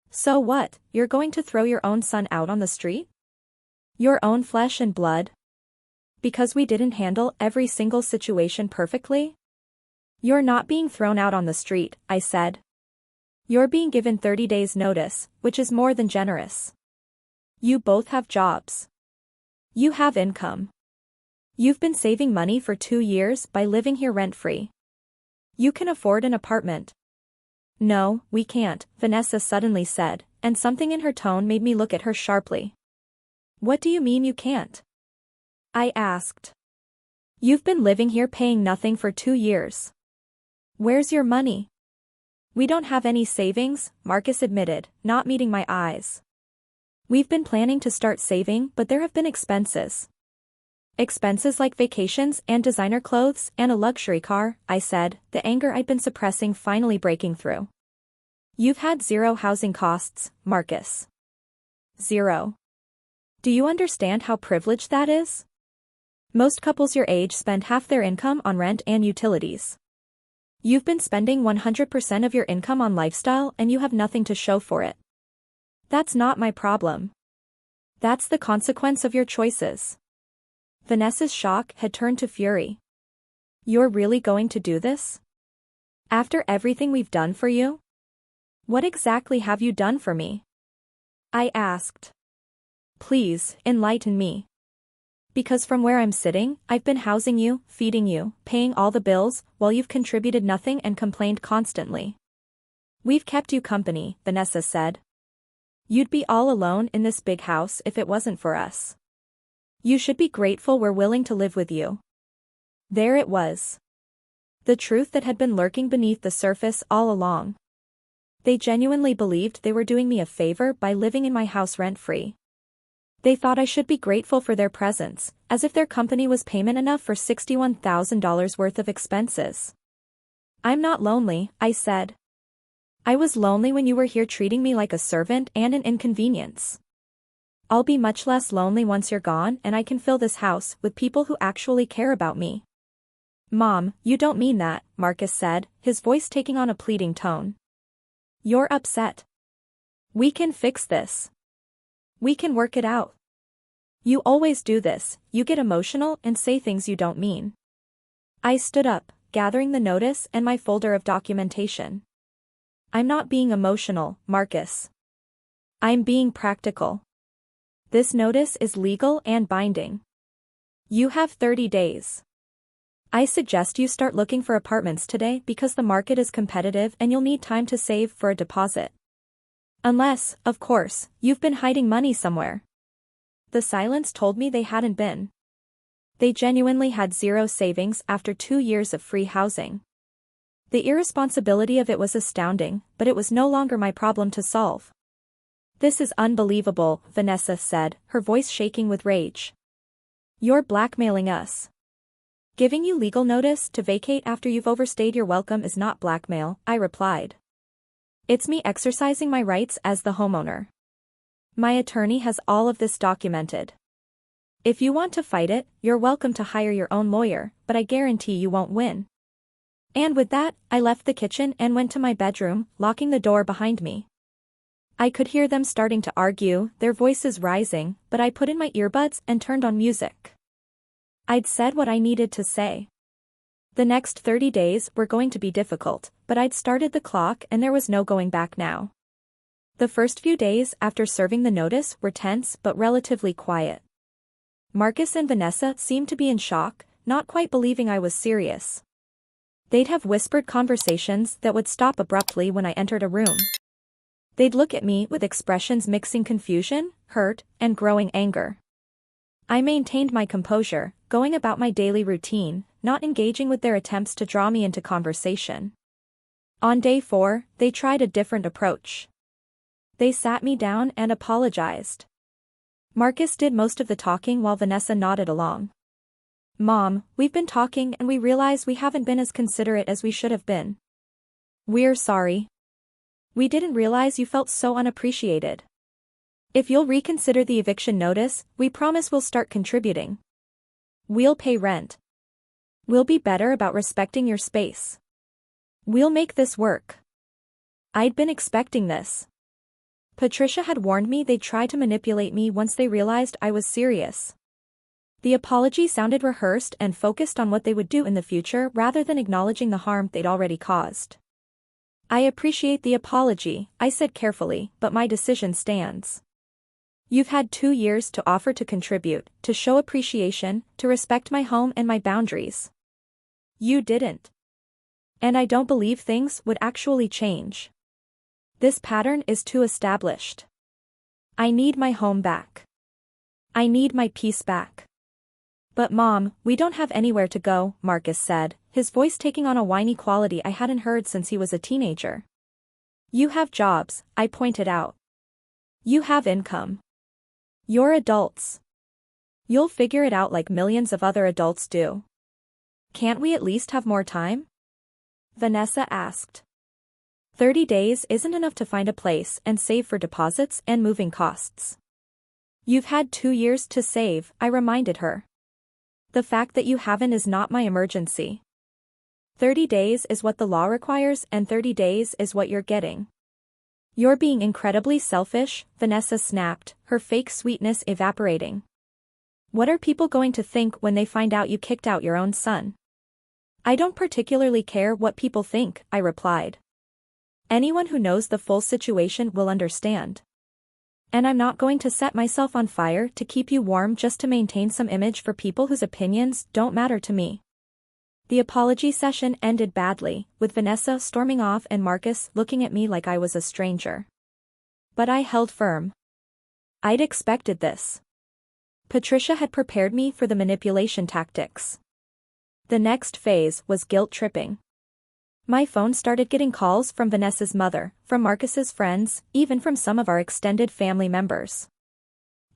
"So what, you're going to throw your own son out on the street? Your own flesh and blood? Because we didn't handle every single situation perfectly?" "You're not being thrown out on the street," I said. "You're being given 30 days notice, which is more than generous. You both have jobs. You have income. You've been saving money for 2 years by living here rent-free. You can afford an apartment." "No, we can't," Vanessa suddenly said, and something in her tone made me look at her sharply. "What do you mean you can't?" I asked. "You've been living here paying nothing for 2 years. Where's your money?" "We don't have any savings," Marcus admitted, not meeting my eyes. "We've been planning to start saving, but there have been expenses. Expenses like vacations and designer clothes and a luxury car," I said, the anger I'd been suppressing finally breaking through. "You've had 0 housing costs, Marcus. 0. Do you understand how privileged that is? Most couples your age spend half their income on rent and utilities. You've been spending 100% of your income on lifestyle and you have nothing to show for it. That's not my problem. That's the consequence of your choices." Vanessa's shock had turned to fury. "You're really going to do this? After everything we've done for you? What exactly have you done for me?" I asked. "Please, enlighten me. Because from where I'm sitting, I've been housing you, feeding you, paying all the bills, while you've contributed nothing and complained constantly. We've kept you company," Vanessa said. "You'd be all alone in this big house if it wasn't for us. You should be grateful we're willing to live with you." There it was. The truth that had been lurking beneath the surface all along. They genuinely believed they were doing me a favor by living in my house rent-free. They thought I should be grateful for their presence, as if their company was payment enough for $61,000 worth of expenses. "I'm not lonely," I said. "I was lonely when you were here treating me like a servant and an inconvenience. I'll be much less lonely once you're gone and I can fill this house with people who actually care about me." "Mom, you don't mean that," Marcus said, his voice taking on a pleading tone. "You're upset. We can fix this. We can work it out. You always do this, you get emotional and say things you don't mean." I stood up, gathering the notice and my folder of documentation. I'm not being emotional, Marcus. I'm being practical. This notice is legal and binding. You have 30 days. I suggest you start looking for apartments today because the market is competitive and you'll need time to save for a deposit. Unless, of course, you've been hiding money somewhere. The silence told me they hadn't been. They genuinely had zero savings after 2 years of free housing. The irresponsibility of it was astounding, but it was no longer my problem to solve. This is unbelievable, Vanessa said, her voice shaking with rage. You're blackmailing us. Giving you legal notice to vacate after you've overstayed your welcome is not blackmail, I replied. It's me exercising my rights as the homeowner. My attorney has all of this documented. If you want to fight it, you're welcome to hire your own lawyer, but I guarantee you won't win. And with that, I left the kitchen and went to my bedroom, locking the door behind me. I could hear them starting to argue, their voices rising, but I put in my earbuds and turned on music. I'd said what I needed to say. The next 30 days were going to be difficult, but I'd started the clock and there was no going back now. The first few days after serving the notice were tense but relatively quiet. Marcus and Vanessa seemed to be in shock, not quite believing I was serious. They'd have whispered conversations that would stop abruptly when I entered a room. They'd look at me with expressions mixing confusion, hurt, and growing anger. I maintained my composure, going about my daily routine, not engaging with their attempts to draw me into conversation. On day 4, they tried a different approach. They sat me down and apologized. Marcus did most of the talking while Vanessa nodded along. Mom, we've been talking and we realize we haven't been as considerate as we should have been. We're sorry. We didn't realize you felt so unappreciated. If you'll reconsider the eviction notice, we promise we'll start contributing. We'll pay rent. We'll be better about respecting your space. We'll make this work. I'd been expecting this. Patricia had warned me they'd try to manipulate me once they realized I was serious. The apology sounded rehearsed and focused on what they would do in the future rather than acknowledging the harm they'd already caused. I appreciate the apology, I said carefully, but my decision stands. You've had 2 years to offer to contribute, to show appreciation, to respect my home and my boundaries. You didn't. And I don't believe things would actually change. This pattern is too established. I need my home back. I need my peace back. But Mom, we don't have anywhere to go, Marcus said, his voice taking on a whiny quality I hadn't heard since he was a teenager. You have jobs, I pointed out. You have income. You're adults. You'll figure it out like millions of other adults do. Can't we at least have more time? Vanessa asked. 30 days isn't enough to find a place and save for deposits and moving costs. You've had 2 years to save, I reminded her. The fact that you haven't is not my emergency. 30 days is what the law requires and 30 days is what you're getting. You're being incredibly selfish, Vanessa snapped, her fake sweetness evaporating. What are people going to think when they find out you kicked out your own son? I don't particularly care what people think, I replied. Anyone who knows the full situation will understand. And I'm not going to set myself on fire to keep you warm just to maintain some image for people whose opinions don't matter to me. The apology session ended badly, with Vanessa storming off and Marcus looking at me like I was a stranger. But I held firm. I'd expected this. Patricia had prepared me for the manipulation tactics. The next phase was guilt-tripping. My phone started getting calls from Vanessa's mother, from Marcus's friends, even from some of our extended family members.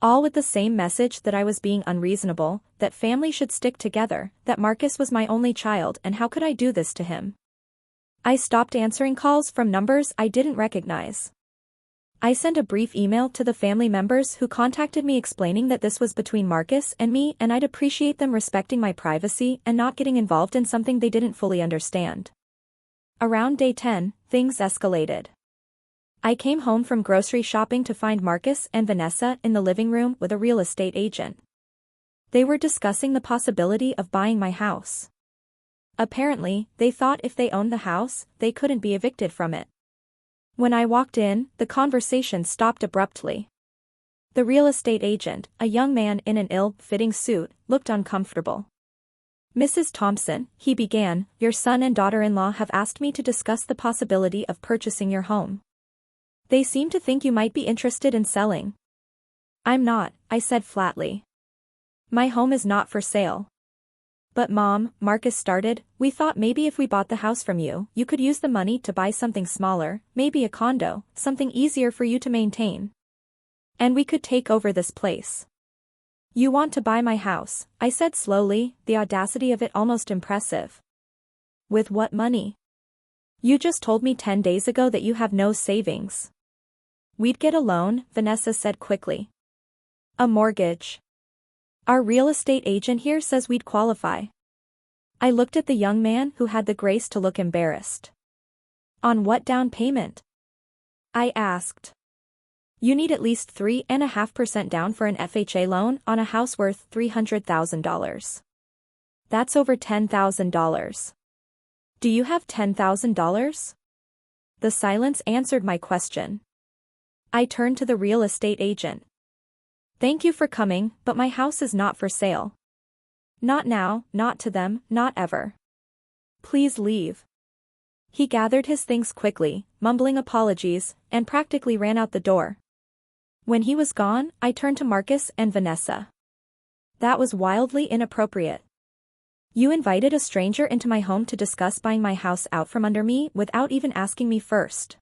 All with the same message that I was being unreasonable, that family should stick together, that Marcus was my only child and how could I do this to him? I stopped answering calls from numbers I didn't recognize. I sent a brief email to the family members who contacted me explaining that this was between Marcus and me and I'd appreciate them respecting my privacy and not getting involved in something they didn't fully understand. Around day 10, things escalated. I came home from grocery shopping to find Marcus and Vanessa in the living room with a real estate agent. They were discussing the possibility of buying my house. Apparently, they thought if they owned the house, they couldn't be evicted from it. When I walked in, the conversation stopped abruptly. The real estate agent, a young man in an ill-fitting suit, looked uncomfortable. "Mrs. Thompson," he began, "your son and daughter-in-law have asked me to discuss the possibility of purchasing your home. They seem to think you might be interested in selling." "I'm not," I said flatly. "My home is not for sale." "But Mom," Marcus started, "we thought maybe if we bought the house from you, you could use the money to buy something smaller, maybe a condo, something easier for you to maintain. And we could take over this place." "You want to buy my house," I said slowly, the audacity of it almost impressive. "With what money? You just told me 10 days ago that you have no savings." "We'd get a loan," Vanessa said quickly. "A mortgage. Our real estate agent here says we'd qualify." I looked at the young man who had the grace to look embarrassed. "On what down payment?" I asked. "You need at least 3.5% down for an FHA loan on a house worth $300,000. That's over $10,000. Do you have $10,000? The silence answered my question. I turned to the real estate agent. "Thank you for coming, but my house is not for sale. Not now, not to them, not ever. Please leave." He gathered his things quickly, mumbling apologies, and practically ran out the door. When he was gone, I turned to Marcus and Vanessa. "That was wildly inappropriate. You invited a stranger into my home to discuss buying my house out from under me without even asking me first."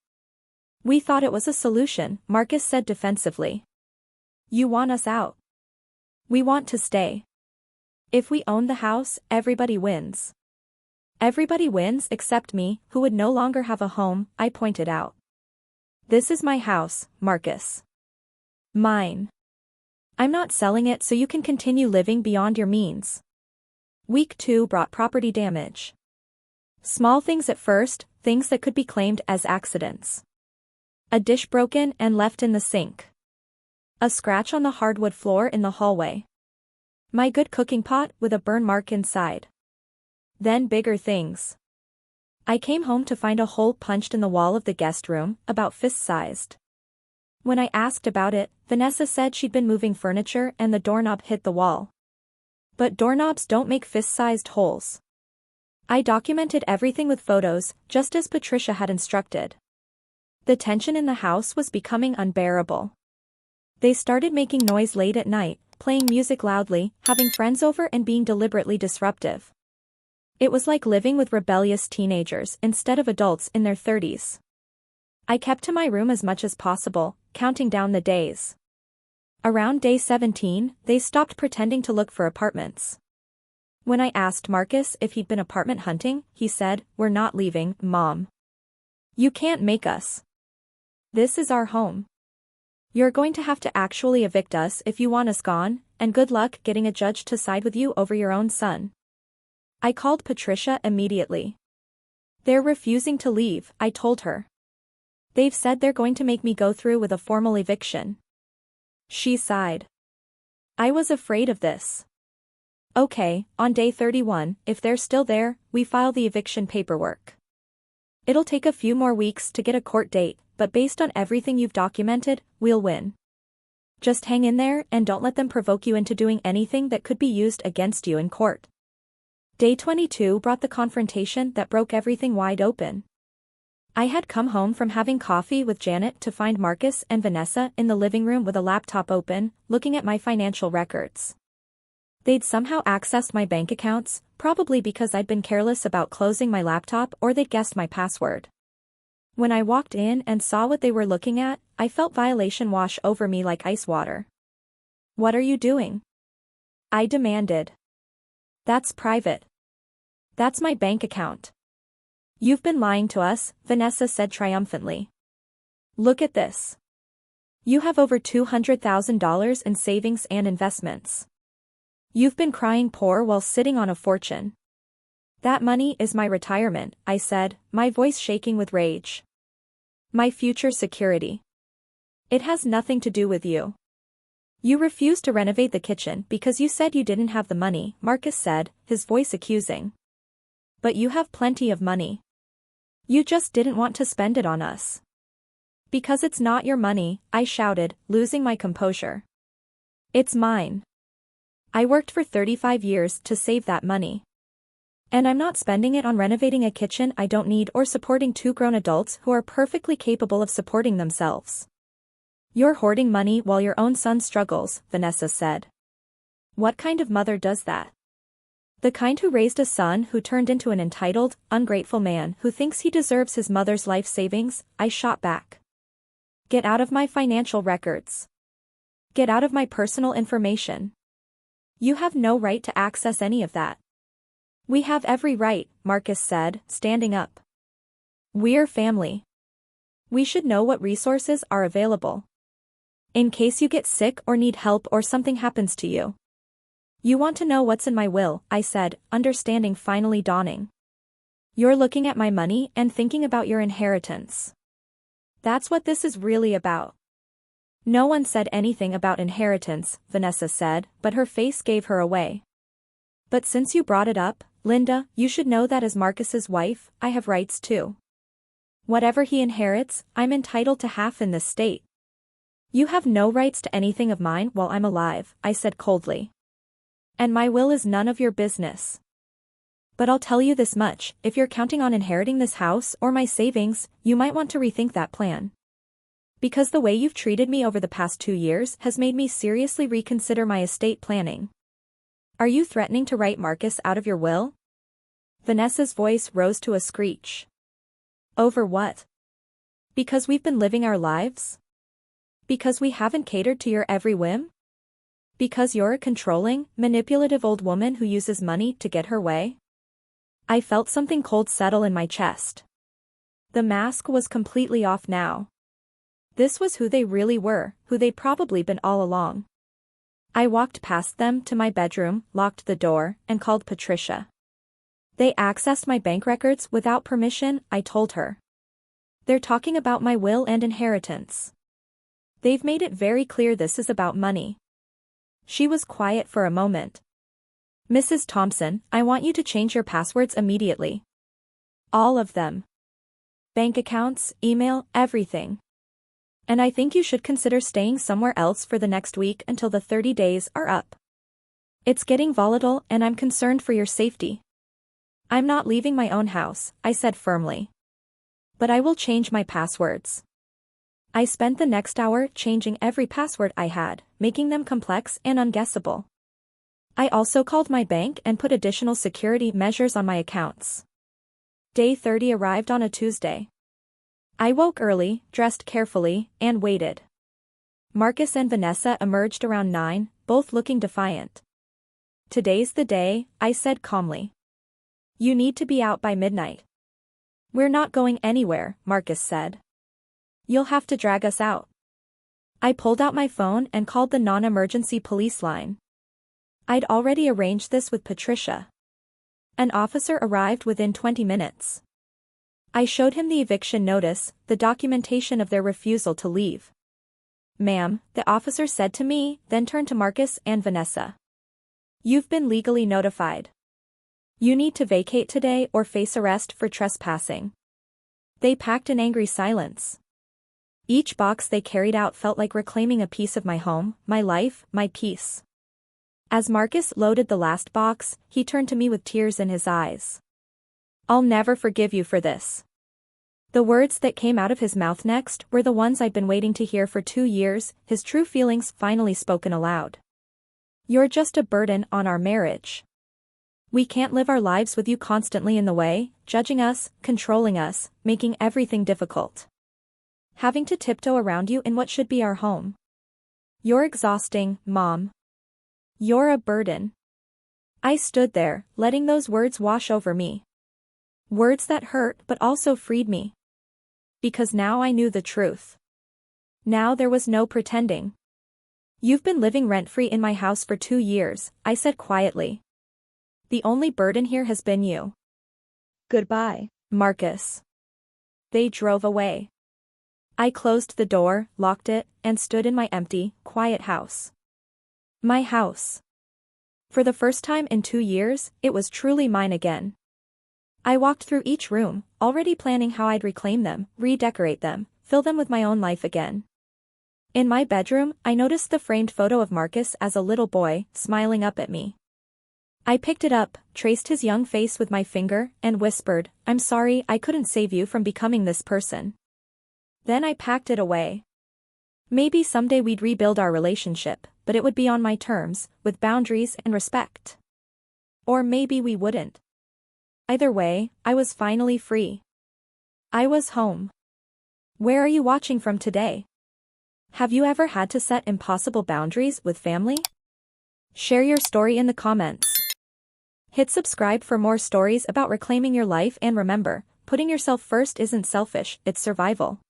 "We thought it was a solution," Marcus said defensively. "You want us out. We want to stay. If we own the house, everybody wins." "Everybody wins except me, who would no longer have a home," I pointed out. "This is my house, Marcus. Mine. I'm not selling it so you can continue living beyond your means." Week 2 brought property damage. Small things at first, things that could be claimed as accidents. A dish broken and left in the sink. A scratch on the hardwood floor in the hallway. My good cooking pot with a burn mark inside. Then bigger things. I came home to find a hole punched in the wall of the guest room, about fist-sized. When I asked about it, Vanessa said she'd been moving furniture and the doorknob hit the wall. But doorknobs don't make fist-sized holes. I documented everything with photos, just as Patricia had instructed. The tension in the house was becoming unbearable. They started making noise late at night, playing music loudly, having friends over and being deliberately disruptive. It was like living with rebellious teenagers instead of adults in their 30s. I kept to my room as much as possible, counting down the days. Around day 17, they stopped pretending to look for apartments. When I asked Marcus if he'd been apartment hunting, he said, "We're not leaving, Mom. You can't make us. This is our home. You're going to have to actually evict us if you want us gone, and good luck getting a judge to side with you over your own son." I called Patricia immediately. "They're refusing to leave," I told her. "They've said they're going to make me go through with a formal eviction." She sighed. "I was afraid of this." "Okay, on day 31, if they're still there, we file the eviction paperwork. It'll take a few more weeks to get a court date, but based on everything you've documented, we'll win. Just hang in there and don't let them provoke you into doing anything that could be used against you in court." Day 22 brought the confrontation that broke everything wide open. I had come home from having coffee with Janet to find Marcus and Vanessa in the living room with a laptop open, looking at my financial records. They'd somehow accessed my bank accounts, probably because I'd been careless about closing my laptop or they'd guessed my password. When I walked in and saw what they were looking at, I felt violation wash over me like ice water. "What are you doing?" I demanded. "That's private. That's my bank account." "You've been lying to us," Vanessa said triumphantly. "Look at this. You have over $200,000 in savings and investments. You've been crying poor while sitting on a fortune." "That money is my retirement," I said, my voice shaking with rage. "My future security. It has nothing to do with you. You refused to renovate the kitchen because you said you didn't have the money," Marcus said, his voice accusing. But you have plenty of money. You just didn't want to spend it on us. Because it's not your money, I shouted, losing my composure. It's mine. I worked for 35 years to save that money. And I'm not spending it on renovating a kitchen I don't need or supporting two grown adults who are perfectly capable of supporting themselves. You're hoarding money while your own son struggles, Vanessa said. What kind of mother does that? The kind who raised a son who turned into an entitled, ungrateful man who thinks he deserves his mother's life savings, I shot back. Get out of my financial records. Get out of my personal information. You have no right to access any of that. We have every right, Marcus said, standing up. We're family. We should know what resources are available. In case you get sick or need help or something happens to you. You want to know what's in my will, I said, understanding finally dawning. You're looking at my money and thinking about your inheritance. That's what this is really about. No one said anything about inheritance, Vanessa said, but her face gave her away. But since you brought it up, Linda, you should know that as Marcus's wife, I have rights too. Whatever he inherits, I'm entitled to half in this state. You have no rights to anything of mine while I'm alive, I said coldly. And my will is none of your business. But I'll tell you this much, if you're counting on inheriting this house or my savings, you might want to rethink that plan. Because the way you've treated me over the past 2 years has made me seriously reconsider my estate planning. Are you threatening to write Marcus out of your will? Vanessa's voice rose to a screech. Over what? Because we've been living our lives? Because we haven't catered to your every whim? Because you're a controlling, manipulative old woman who uses money to get her way? I felt something cold settle in my chest. The mask was completely off now. This was who they really were, who they'd probably been all along. I walked past them to my bedroom, locked the door, and called Patricia. They accessed my bank records without permission, I told her. They're talking about my will and inheritance. They've made it very clear this is about money. She was quiet for a moment. Mrs. Thompson, I want you to change your passwords immediately. All of them. Bank accounts, email, everything. And I think you should consider staying somewhere else for the next week until the 30 days are up. It's getting volatile and I'm concerned for your safety. I'm not leaving my own house, I said firmly. But I will change my passwords. I spent the next hour changing every password I had, making them complex and unguessable. I also called my bank and put additional security measures on my accounts. Day 30 arrived on a Tuesday. I woke early, dressed carefully, and waited. Marcus and Vanessa emerged around 9, both looking defiant. Today's the day, I said calmly. You need to be out by midnight. We're not going anywhere, Marcus said. You'll have to drag us out. I pulled out my phone and called the non-emergency police line. I'd already arranged this with Patricia. An officer arrived within 20 minutes. I showed him the eviction notice, the documentation of their refusal to leave. Ma'am, the officer said to me, then turned to Marcus and Vanessa. You've been legally notified. You need to vacate today or face arrest for trespassing. They packed in angry silence. Each box they carried out felt like reclaiming a piece of my home, my life, my peace. As Marcus loaded the last box, he turned to me with tears in his eyes. I'll never forgive you for this. The words that came out of his mouth next were the ones I'd been waiting to hear for 2 years, his true feelings finally spoken aloud. You're just a burden on our marriage. We can't live our lives with you constantly in the way, judging us, controlling us, making everything difficult. Having to tiptoe around you in what should be our home. You're exhausting, Mom. You're a burden. I stood there, letting those words wash over me. Words that hurt but also freed me. Because now I knew the truth. Now there was no pretending. You've been living rent-free in my house for 2 years, I said quietly. The only burden here has been you. Goodbye, Marcus. They drove away. I closed the door, locked it, and stood in my empty, quiet house. My house. For the first time in 2 years, it was truly mine again. I walked through each room, already planning how I'd reclaim them, redecorate them, fill them with my own life again. In my bedroom, I noticed the framed photo of Marcus as a little boy, smiling up at me. I picked it up, traced his young face with my finger, and whispered, "I'm sorry I couldn't save you from becoming this person." Then I packed it away. Maybe someday we'd rebuild our relationship, but it would be on my terms, with boundaries and respect. Or maybe we wouldn't. Either way, I was finally free. I was home. Where are you watching from today? Have you ever had to set impossible boundaries with family? Share your story in the comments. Hit subscribe for more stories about reclaiming your life, and remember, putting yourself first isn't selfish, it's survival.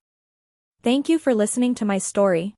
Thank you for listening to my story.